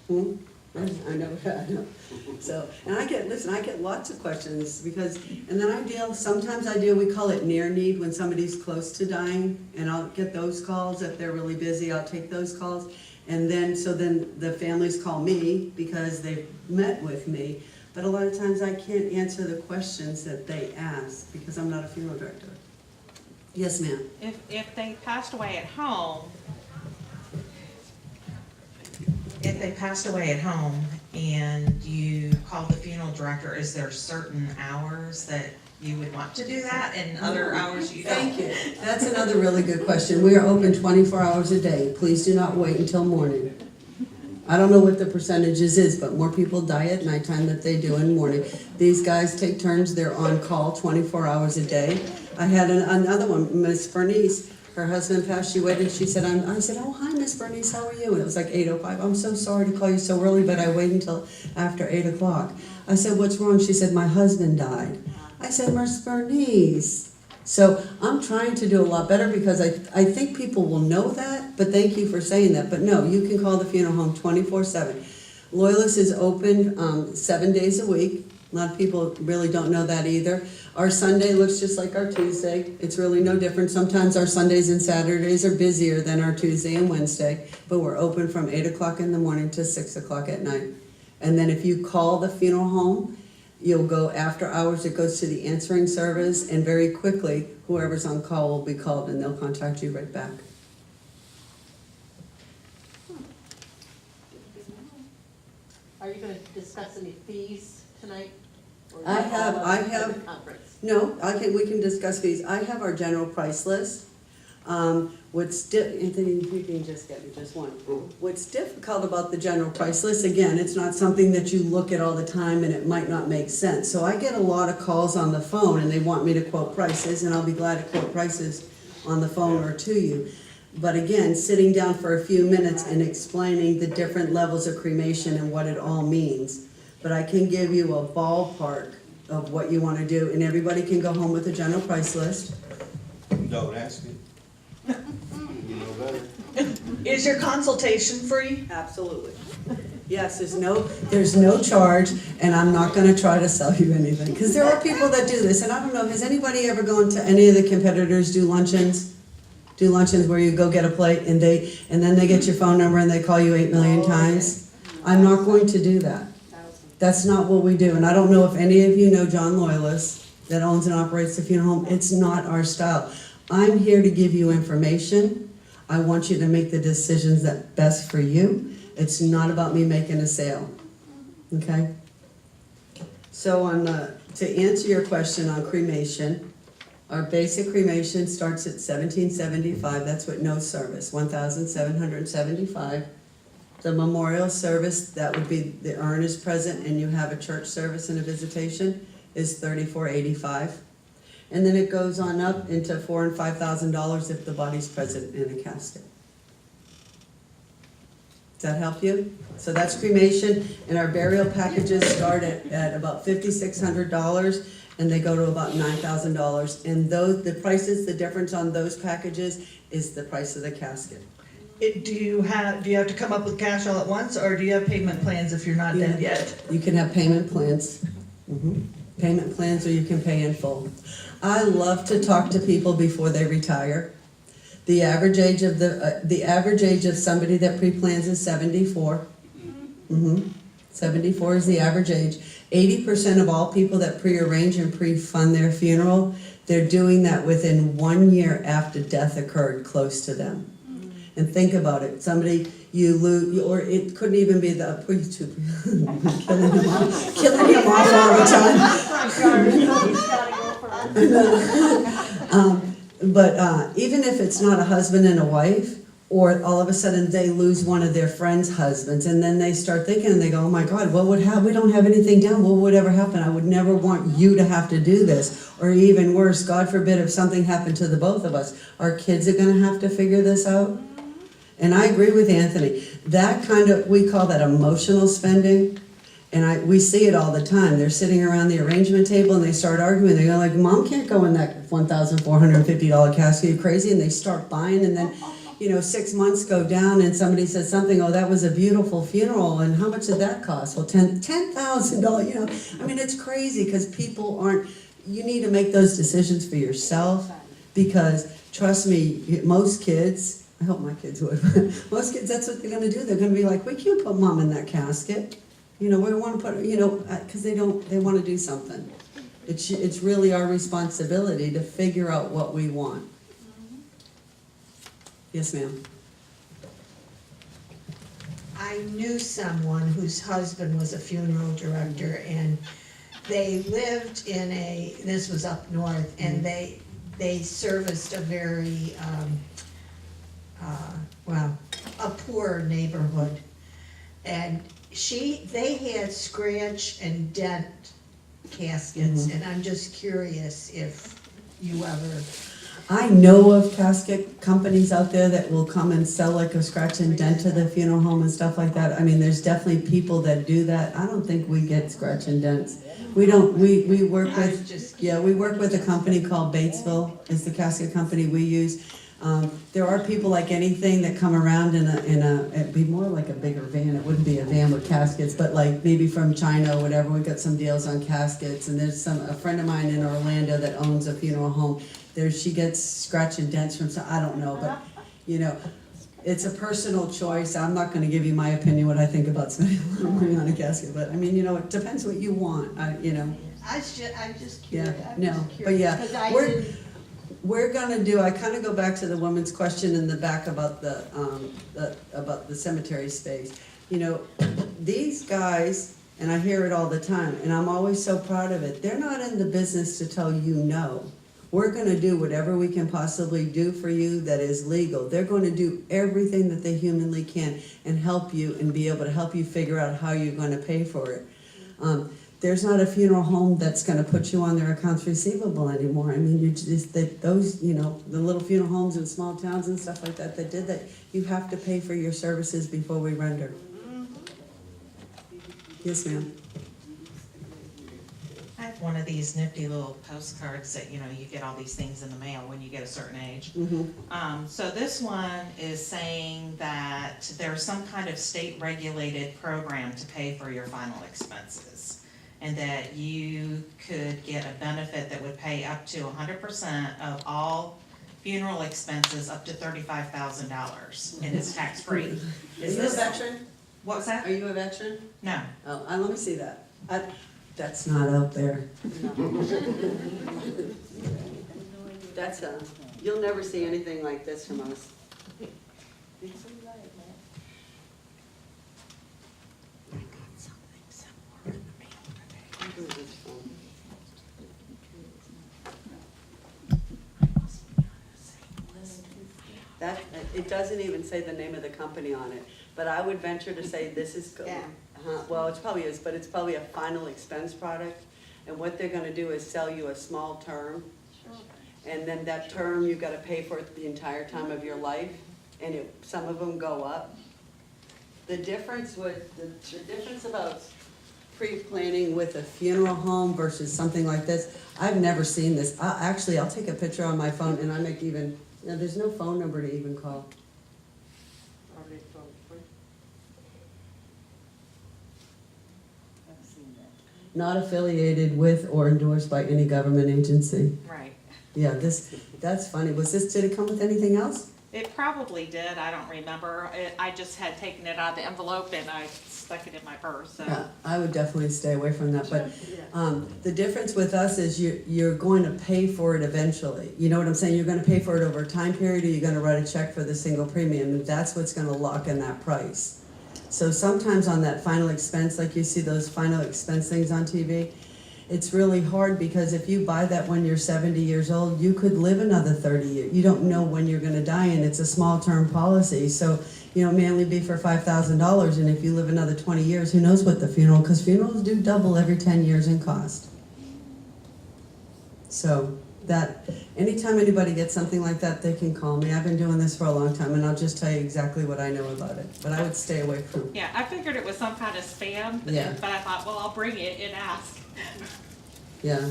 you. I know. So, and I get lots of questions because, and then sometimes we call it near need when somebody's close to dying, and I'll get those calls. If they're really busy, I'll take those calls. And then the families call me because they've met with me, but a lot of times I can't answer the questions that they ask because I'm not a funeral director. Yes, ma'am. If they passed away at home, and you call the funeral director, is there certain hours that you would want to do that and other hours you don't? Thank you. That's another really good question. We are open 24 hours a day. Please do not wait until morning. I don't know what the percentages is, but more people die at nighttime than they do in the morning. These guys take turns. They're on call 24 hours a day. I had another one, Miss Bernice. Her husband passed, she waited, she said, I said, oh, hi, Miss Bernice, how are you? And it was like 8:05. I'm so sorry to call you so early, but I waited until after 8 o'clock. I said, what's wrong? She said, my husband died. I said, Miss Bernice. So I'm trying to do a lot better because I think people will know that, but thank you for saying that. But no, you can call the funeral home 24/7. Loyless is open 7 days a week. A lot of people really don't know that either. Our Sunday looks just like our Tuesday. It's really no different. Sometimes our Sundays and Saturdays are busier than our Tuesday and Wednesday, but we're open from 8 o'clock in the morning to 6 o'clock at night. And then if you call the funeral home, you'll go after hours, it goes to the answering service, and very quickly, whoever's on call will be called and they'll contact you right back. Are you gonna discuss any fees tonight? Or I is that all have- up to the conference? No, we can discuss fees. I have our general price list. Anthony, if you can just get me just one. What's difficult about the general price list, again, it's not something that you look at all the time and it might not make sense. So I get a lot of calls on the phone and they want me to quote prices, and I'll be glad to quote prices on the phone or to you. But again, sitting down for a few minutes and explaining the different levels of cremation and what it all means. But I can give you a ballpark of what you wanna do, and everybody can go home with a general price list. Don't ask me. You know better. Is your consultation free? Absolutely. Yes, there's no charge, and I'm not gonna try to sell you anything, because there are people that do this, and I don't know, has anybody ever gone to any of the competitors do luncheons? Do luncheons where you go get a plate and then they get your phone number and they call you 8 million times? I'm not going to do that. That's not what we do, and I don't know if any of you know John Loyless, that owns and operates the funeral home. It's not our style. I'm here to give you information. I want you to make the decisions that best for you. It's not about me making a sale, okay? So to answer your question on cremation, our basic cremation starts at $1,775, that's with no service, $1,775. The memorial service, that would be the urn is present and you have a church service and a visitation, is $34.85. And then it goes on up into $4,000 and $5,000 if the body's present in a casket. Does that help you? So that's cremation, and our burial packages start at about $5,600, and they go to about $9,000. And the difference on those packages is the price of the casket. Do you have to come up with cash all at once, or do you have payment plans if you're not dead yet? You can have payment plans. Payment plans, or you can pay in full. I love to talk to people before they retire. The average age of somebody that pre-plans is 74. 74 is the average age. 80% of all people that pre-arrange and pre-fund their funeral, they're doing that within 1 year after death occurred close to them. And think about it, somebody you lose, or it couldn't even be the, killing him off all the time. But even if it's not a husband and a wife, or all of a sudden they lose one of their friends' husbands, and then they start thinking and they go, oh my God, what would happen? We don't have anything down. What would ever happen? I would never want you to have to do this. Or even worse, God forbid, if something happened to the both of us, our kids are gonna have to figure this out. And I agree with Anthony. That we call that emotional spending. And we see it all the time. They're sitting around the arrangement table and they start arguing. They go like, Mom can't go in that $1,450 casket, you crazy? And they start buying, and then 6 months go down and somebody says something, oh, that was a beautiful funeral, and how much did that cost? Well, $10,000, I mean, it's crazy, because people you need to make those decisions for yourself, because trust me, most kids, I hope my kids would, but most kids, that's what they're gonna do. They're gonna be like, we can't put Mom in that casket. We wanna put, because they wanna do something. It's really our responsibility to figure out what we want. Yes, ma'am. I knew someone whose husband was a funeral director, and they lived in this was up north, and they serviced a very, a poor neighborhood. And they had scratch and dent caskets, and I'm just curious if you ever. I know of casket companies out there that will come and sell like a scratch and dent to the funeral home and stuff like that. I mean, there's definitely people that do that. I don't think we get scratch and dents. We don't, we work with a company called Batesville, is the casket company we use. There are people like anything that come around it'd be more like a bigger van. It wouldn't be a van with caskets, but like maybe from China or whatever. We got some deals on caskets, and there's a friend of mine in Orlando that owns a funeral home. She gets scratch and dents from I don't know, but it's a personal choice. I'm not going to give you my opinion what I think about spending a lot of money on a casket, but I mean, it depends what you want. I'm just curious. We're gonna do. I kind of go back to the woman's question in the back about the cemetery space. These guys, and I hear it all the time, and I'm always so proud of it. They're not in the business to tell you no. we're gonna do whatever we can possibly do for you that is legal. They're gonna do everything that they humanly can and help you and be able to help you figure out how you're gonna pay for it. There's not a funeral home that's gonna put you on their accounts receivable anymore. I mean, you just, those, you know, the little funeral homes in small towns and stuff like that that did that, you have to pay for your services before we render. Yes, ma'am. I have one of these nifty little postcards that, you know, you get all these things in the mail when you get a certain age. So this one is saying that there's some kind of state-regulated program to pay for your final expenses, and that you could get a benefit that would pay up to 100% of all funeral expenses up to $35,000, and it's tax-free. Are Is you a this, veteran? what was that? Are you a veteran? No. Oh, let me see that. That's not out there. That's you'll never see anything like this from us. That, it doesn't even say the name of the company on it, but I would venture to say this is, Yeah. well, it probably is, but it's probably a final expense product. And what they're gonna do is sell you a small term. And then that term, you've gotta pay for it the entire time of your life, and some of them go up. The difference about pre-planning with a funeral home versus something like this, I've never seen this. I'll take a picture on my phone and I make even, you know, there's no phone number to even call. Not affiliated with or endorsed by any government agency. Right. Yeah, that's funny. Did it come with anything else? It probably did, I don't remember. I just had taken it out of the envelope and I stuck it in my purse, so. Yeah, I would definitely stay away from that, but, the difference with us is you're going to pay for it eventually. You know what I'm saying? You're gonna pay for it over a time period, or you're gonna write a check for the single premium, and that's what's gonna lock in that price. So sometimes on that final expense, like you see those final expense things on TV, it's really hard because if you buy that when you're 70 years old, you could live another 30 years. You don't know when you're gonna die, and it's a small term policy. So, you know, it may only be for $5,000, and if you live another 20 years, who knows what the funeral, because funerals do double every 10 years in cost. So that, anytime anybody gets something like that, they can call me. I've been doing this for a long time, and I'll just tell you exactly what I know about it. But I would stay away from. Yeah, I figured it was some kind of spam, but Yeah. I thought, well, I'll bring it and ask. Yeah.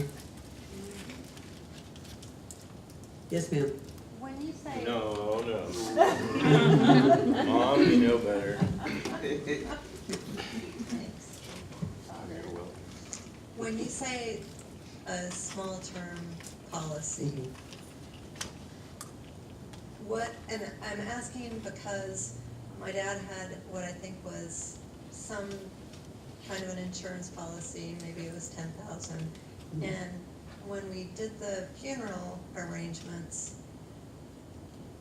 Yes, ma'am. When you say. No. Mom, you know better. When you say a small term policy, what, and I'm asking because my dad had what I think was some kind of an insurance policy, maybe it was 10,000. And when we did the funeral arrangements,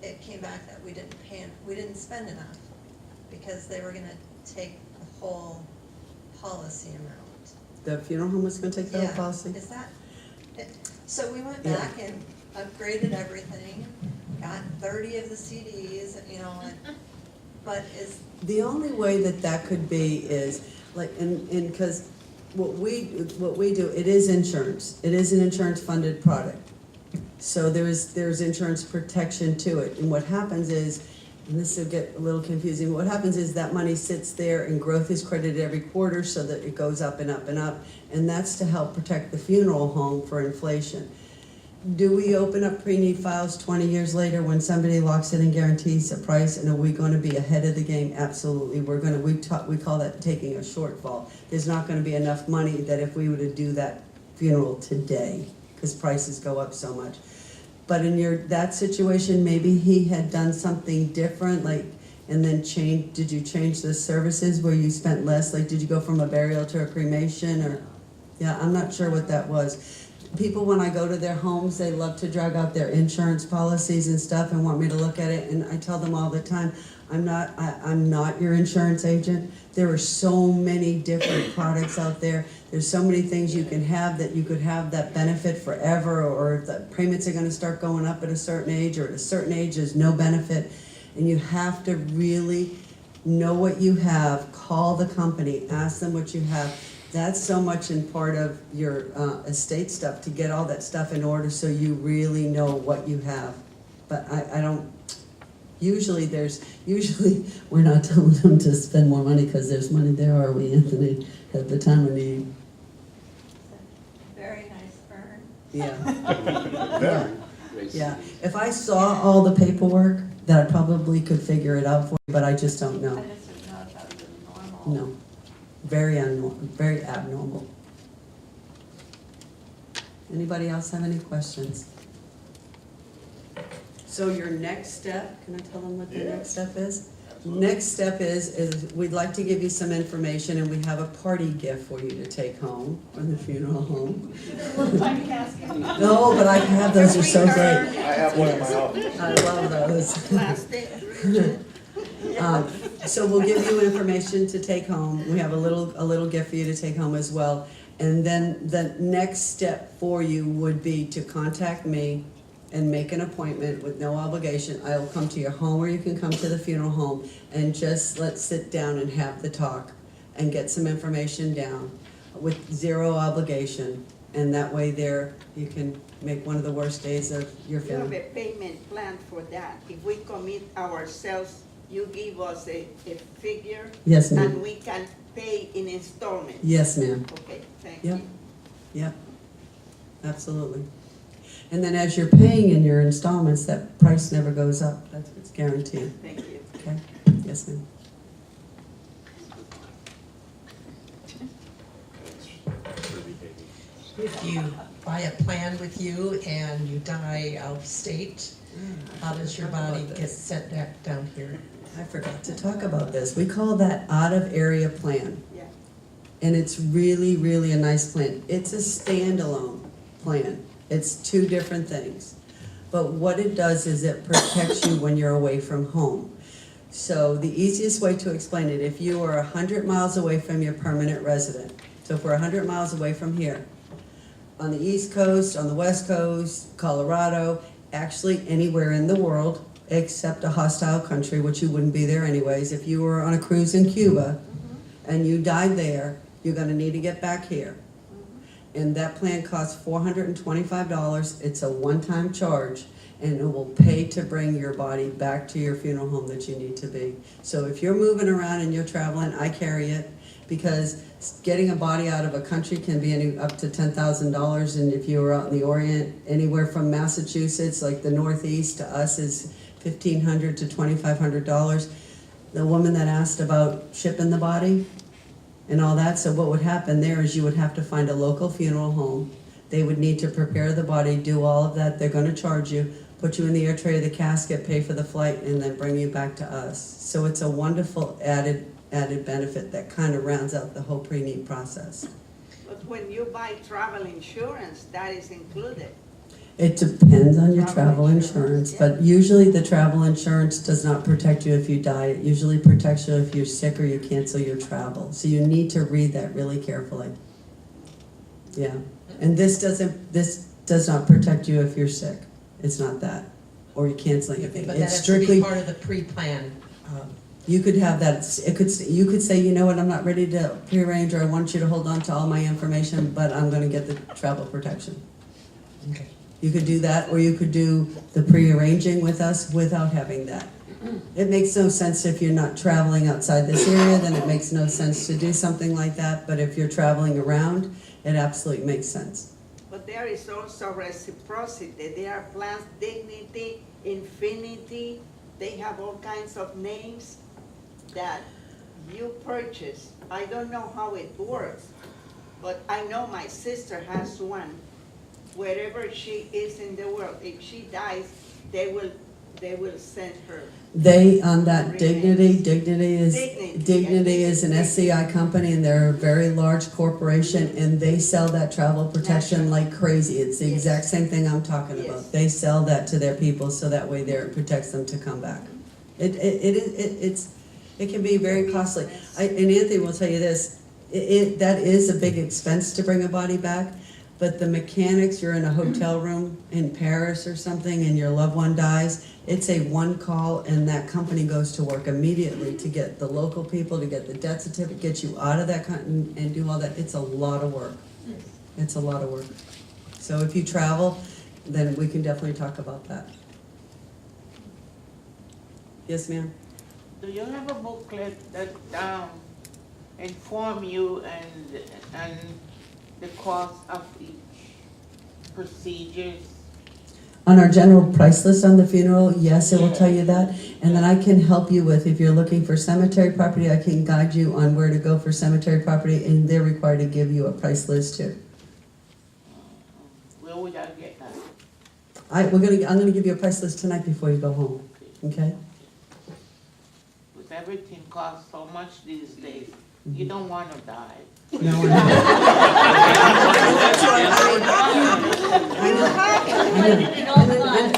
it came back that we didn't spend enough because they were gonna take the whole policy amount. The funeral home was gonna take the whole policy? Is that, so we went Yeah. back and upgraded everything, got 30 of the CDs, you know, but is, The only way that could be is, like, and, cause what we do, it is insurance. It is an insurance funded product. So there's insurance protection to it. And what happens is, and this will get a little confusing, what happens is that money sits there and growth is credited every quarter so that it goes up and up and up. And that's to help protect the funeral home for inflation. Do we open up pre-need files 20 years later when somebody locks in and guarantees a price, and are we gonna be ahead of the game? Absolutely. We call that taking a shortfall. There's not gonna be enough money that if we were to do that funeral today, because prices go up so much. But in that situation, maybe he had done something different, like, and then did you change the services where you spent less? Like, did you go from a burial to a cremation, or? Yeah, I'm not sure what that was. People, when I go to their homes, they love to drag out their insurance policies and stuff and want me to look at it, and I tell them all the time, I'm not your insurance agent. There are so many different products out there. There's so many things you can have that you could have that benefit forever, or if the payments are gonna start going up at a certain age, or at a certain age, there's no benefit. And you have to really know what you have, call the company, ask them what you have. That's so much in part of your estate stuff, to get all that stuff in order so you really know what you have. But I don't, usually we're not telling them to spend more money because there's money there, are we, Anthony, at the time of need? Very nice burn. Yeah. Yeah, if I saw all the paperwork, then I probably could figure it out for you, but I just don't know. I just didn't know if that was a normal. No, very abnormal. Anybody else have any questions? So your next step, can I tell them what the next step is? Next step is we'd like to give you some information, and we have a party gift for you to take home from the funeral home. No, but I have those, are so great. I have one in my office. I love those. Plastic. So we'll give you information to take home. We have a little gift for you to take home as well. And then the next step for you would be to contact me and make an appointment with no obligation. I will come to your home, or you can come to the funeral home, and just let's sit down and have the talk and get some information down with zero obligation. And that way there, you can make one of the worst days of your You have family. a payment plan for that. If we commit ourselves, you give us a figure. Yes, ma'am. And we can pay in installments. Yes, ma'am. Okay, thank Yep. you. Yep, absolutely. And then as you're paying in your installments, that price never goes up. That's what's guaranteed. Thank you. Okay? Yes, ma'am. If you buy a plan with you and you die out of state, how does your body get sent back down here? I forgot to talk about this. We call that out-of-area plan. Yeah. And it's really, really a nice plan. It's a standalone plan. It's two different things. But what it does is it protects you when you're away from home. So the easiest way to explain it, if you are 100 miles away from your permanent resident, so if we're 100 miles away from here, on the East Coast, on the West Coast, Colorado, actually anywhere in the world except a hostile country, which you wouldn't be there anyways. If you were on a cruise in Cuba and you died there, you're gonna need to get back here. And that plan costs $425. It's a one-time charge, and it will pay to bring your body back to your funeral home that you need to be. So if you're moving around and you're traveling, I carry it, because getting a body out of a country can be up to $10,000, and if you were out in the Orient, anywhere from Massachusetts, like the Northeast, to us is $1,500 to $2,500. The woman that asked about shipping the body and all that, so what would happen there is you would have to find a local funeral home. They would need to prepare the body, do all of that. They're gonna charge you, put you in the air tray of the casket, pay for the flight, and then bring you back to us. So it's a wonderful added benefit that kind of rounds out the whole pre-need process. But when you buy travel insurance, that is included. It depends on your travel Travel insurance, insurance, but usually the travel insurance does not protect you if you die. It usually protects you if you're sick or you cancel your travel. So you need to read that really carefully. Yeah, and this does not protect you if you're sick. It's not that, or you're canceling a thing. But It's that has to be strictly, part of the pre-plan. you could have that, you could say, you know what, I'm not ready to prearrange, or I want you to hold on to all my information, but I'm gonna get the travel protection. Okay. You could do that, or you could do the pre-arranging with us without having that. It makes no sense if you're not traveling outside this area, then it makes no sense to do something like that, but if you're traveling around, it absolutely makes sense. But there is also reciprocity. There are plans, Dignity, Infinity. They have all kinds of names that you purchase. I don't know how it works, but I know my sister has one. Wherever she is in the world, if she dies, they will send her. They, on that Remains. Dignity is an SCI company, and they're a very large corporation, and they sell that travel protection like crazy. It's the Yes. exact same thing I'm talking Yes. about. They sell that to their people, so that way there, it protects them to come back. It can be very costly. And Anthony will tell you this, that is a big expense to bring a body back, but the mechanics, you're in a hotel room in Paris or something and your loved one dies, it's a one call and that company goes to work immediately to get the local people, to get the death certificate, get you out of that and do all that. It's a lot of work. It's a lot of work. So if you travel, then we can definitely talk about that. Yes, ma'am? Do you have a booklet that inform you and the cost of each procedures? On our general price list on the funeral, yes, it will tell you that. And then I can help you with, if you're looking for cemetery property, I can guide you on where to go for cemetery property, and they're required to give you a price list too. Where would I get that? I'm gonna give you a price list tonight before you go home, okay? Because everything costs so much these days. You don't want to die. No,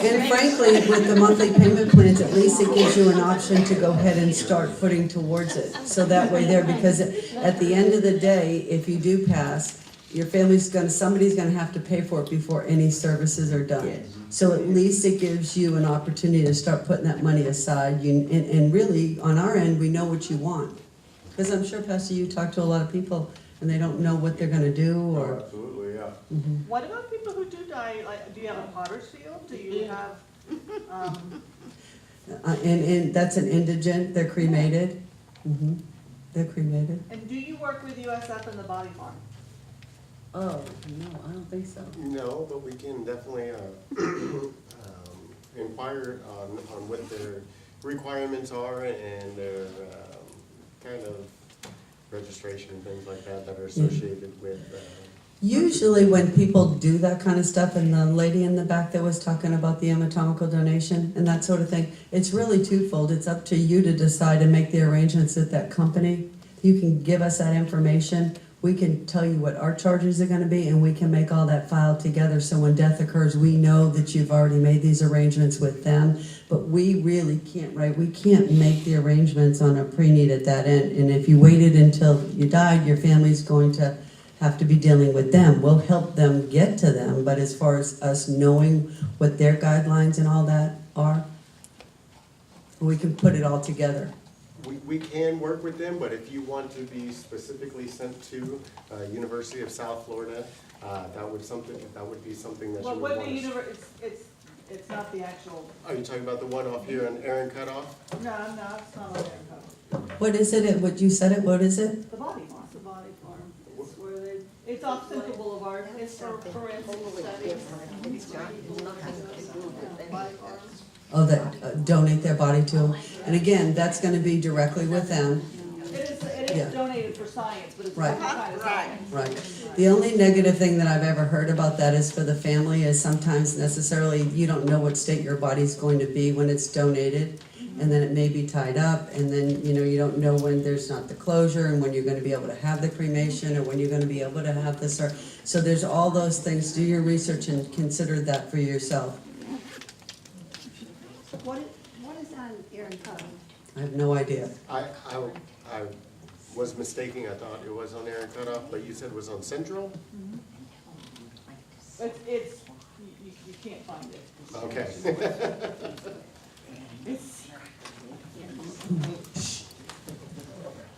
and frankly, with the monthly payment plans, at least it gives you an option to go ahead and start putting towards it. So that way there, because at the end of the day, if you do pass, your somebody's gonna have to pay for it before any services are done. So at least it gives you an opportunity to start putting that money aside. And really, on our end, we know what you want. Because I'm sure, Pastor, you talk to a lot of people and they don't know what they're gonna do or. Absolutely, yeah. What about people who do die, like, do you have a potter's field? Do you have, And that's an indigent, they're cremated. They're cremated. and do you work with USF and the body farm? Oh, no, I don't think so. No, but we can definitely inquire on what their requirements are and their kind of registration and things like that that are associated with. Usually when people do that kind of stuff, and the lady in the back that was talking about the anatomical donation and that sort of thing, it's really twofold. It's up to you to decide and make the arrangements with that company. You can give us that information. We can tell you what our charges are gonna be, and we can make all that file together, so when death occurs, we know that you've already made these arrangements with them. But we really can't, right, we can't make the arrangements on a pre-need at that end. And if you waited until you died, your family's going to have to be dealing with them. We'll help them get to them, but as far as us knowing what their guidelines and all that are, we can put it all together. We can work with them, but if you want to be specifically sent to University of South Florida, that would be something that you Well, would what want. it's not the actual, Are you talking about the one off here on Aaron Cutoff? no, it's not on there, What is it, what you said it, what is it? the body farm. It's a body farm. It's where they. It's off Central Boulevard, it's for forensic studies. Body farms. Oh, that donate their body to them. And again, that's gonna be directly with them. It Yeah. is donated for science, but it's Right. different kind of science. Right. The only negative thing that I've ever heard about that is for the family is sometimes necessarily you don't know what state your body's going to be when it's donated. And then it may be tied up, and then, you don't know when there's not the closure and when you're gonna be able to have the cremation or when you're gonna be able to have the so there's all those things. Do your research and consider that for yourself. What is on Aaron Cutoff? I have no idea. I was mistaken, I thought it was on Aaron Cutoff, but you said it was on Central? It's, you can't find it. Okay.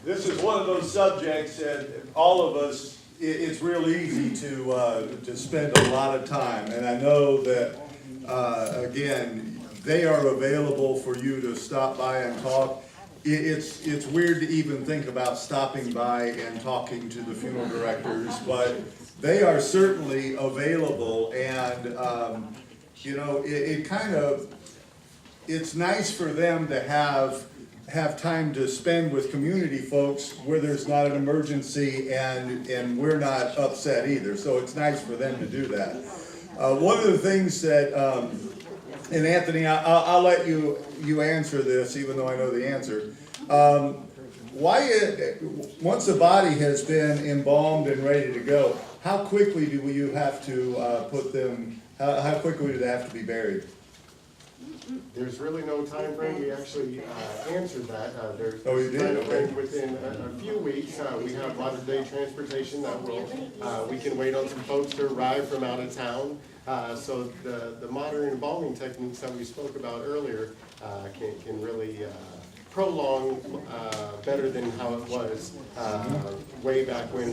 This is one of those subjects that all of us, it's real easy to spend a lot of time. And I know that, again, they are available for you to stop by and talk. It's weird to even think about stopping by and talking to the funeral directors, but they are certainly available. And, it's nice for them to have time to spend with community folks where there's not an emergency and we're not upset either. So it's nice for them to do that. One of the things that, and Anthony, I'll let you answer this, even though I know the answer. Once a body has been embalmed and ready to go, how quickly do you have to put them? How quickly do they have to be buried? There's really no time frame. We actually answered that. There's Oh, you did? time frame within a few weeks. We have modern-day transportation that will, we can wait on some folks to arrive from out of town. So the modern embalming techniques that we spoke about earlier can really prolong better than how it was way back when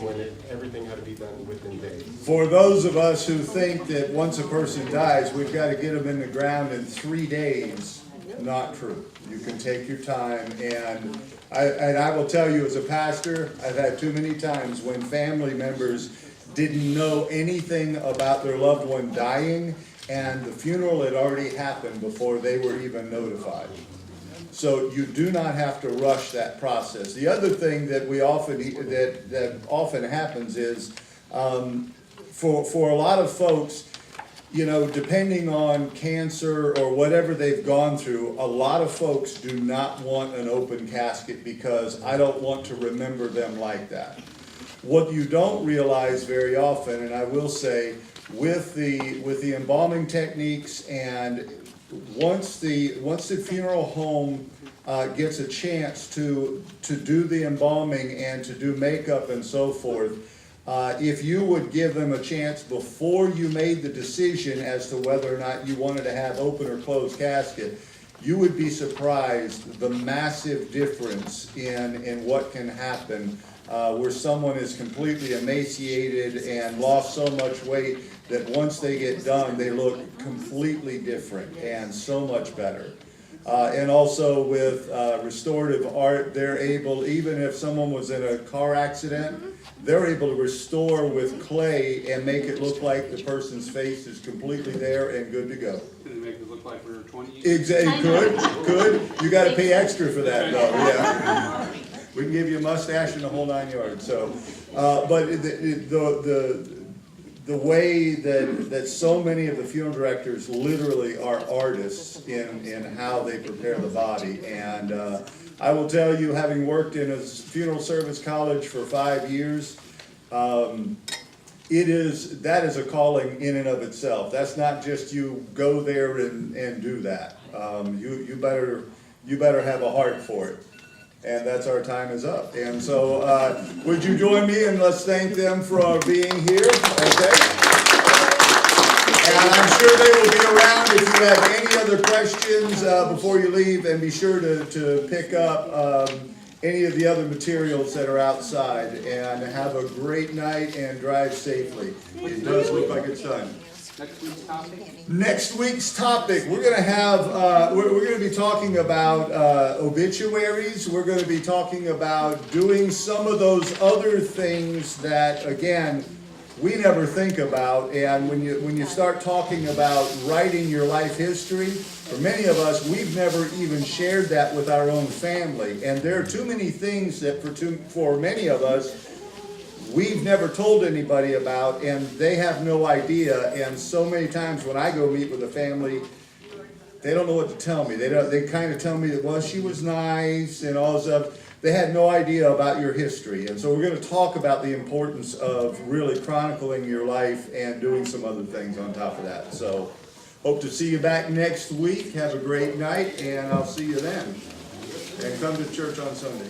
everything had to be done within days. For those of us who think that once a person dies, we've got to get them in the ground in 3 days, not true. You can take your time, and I will tell you as a pastor, I've had too many times when family members didn't know anything about their loved one dying, and the funeral had already happened before they were even notified. So you do not have to rush that process. The other thing that we often that often happens is for a lot of folks, you know, depending on cancer or whatever they've gone through, a lot of folks do not want an open casket because I don't want to remember them like that. What you don't realize very often, and I will say, with the embalming techniques, and once the funeral home gets a chance to do the embalming and to do makeup and so forth, if you would give them a chance before you made the decision as to whether or not you wanted to have open or closed casket, you would be surprised the massive difference in what can happen where someone is completely emaciated and lost so much weight that once they get done, they look completely different and so much better. And also with restorative art, they're able, even if someone was in a car accident, they're able to restore with clay and make it look like the person's face is completely there and good to go. Can they make it look like we were 20? Exactly, good. You gotta pay extra for that though, yeah. We can give you a mustache and the whole 9 yards, so. But the way that so many of the funeral directors literally are artists in how they prepare the body. And I will tell you, having worked in a funeral service college for 5 years, that is a calling in and of itself. That's not just you go there and do that. You better have a heart for it. And that's our time is up. And so, would you join me and let's thank them for being here, okay? And I'm sure they will be around if you have any other questions before you leave, and be sure to pick up any of the other materials that are outside. And have a great night and drive safely. It does look like it's done. Next week's topic? Next week's topic, we're going to have, we're going to be talking about obituaries. We're going to be talking about doing some of those other things that, again, we never think about. And when you start talking about writing your life history, for many of us, we've never even shared that with our own family. And there are too many things that for many of us, we've never told anybody about, and they have no idea. And so many times when I go meet with a family, they don't know what to tell me. They kind of tell me that, well, she was nice and all this stuff. They had no idea about your history. And so we're going to talk about the importance of really chronicling your life and doing some other things on top of that. So hope to see you back next week. Have a great night, and I'll see you then. And come to church on Sunday.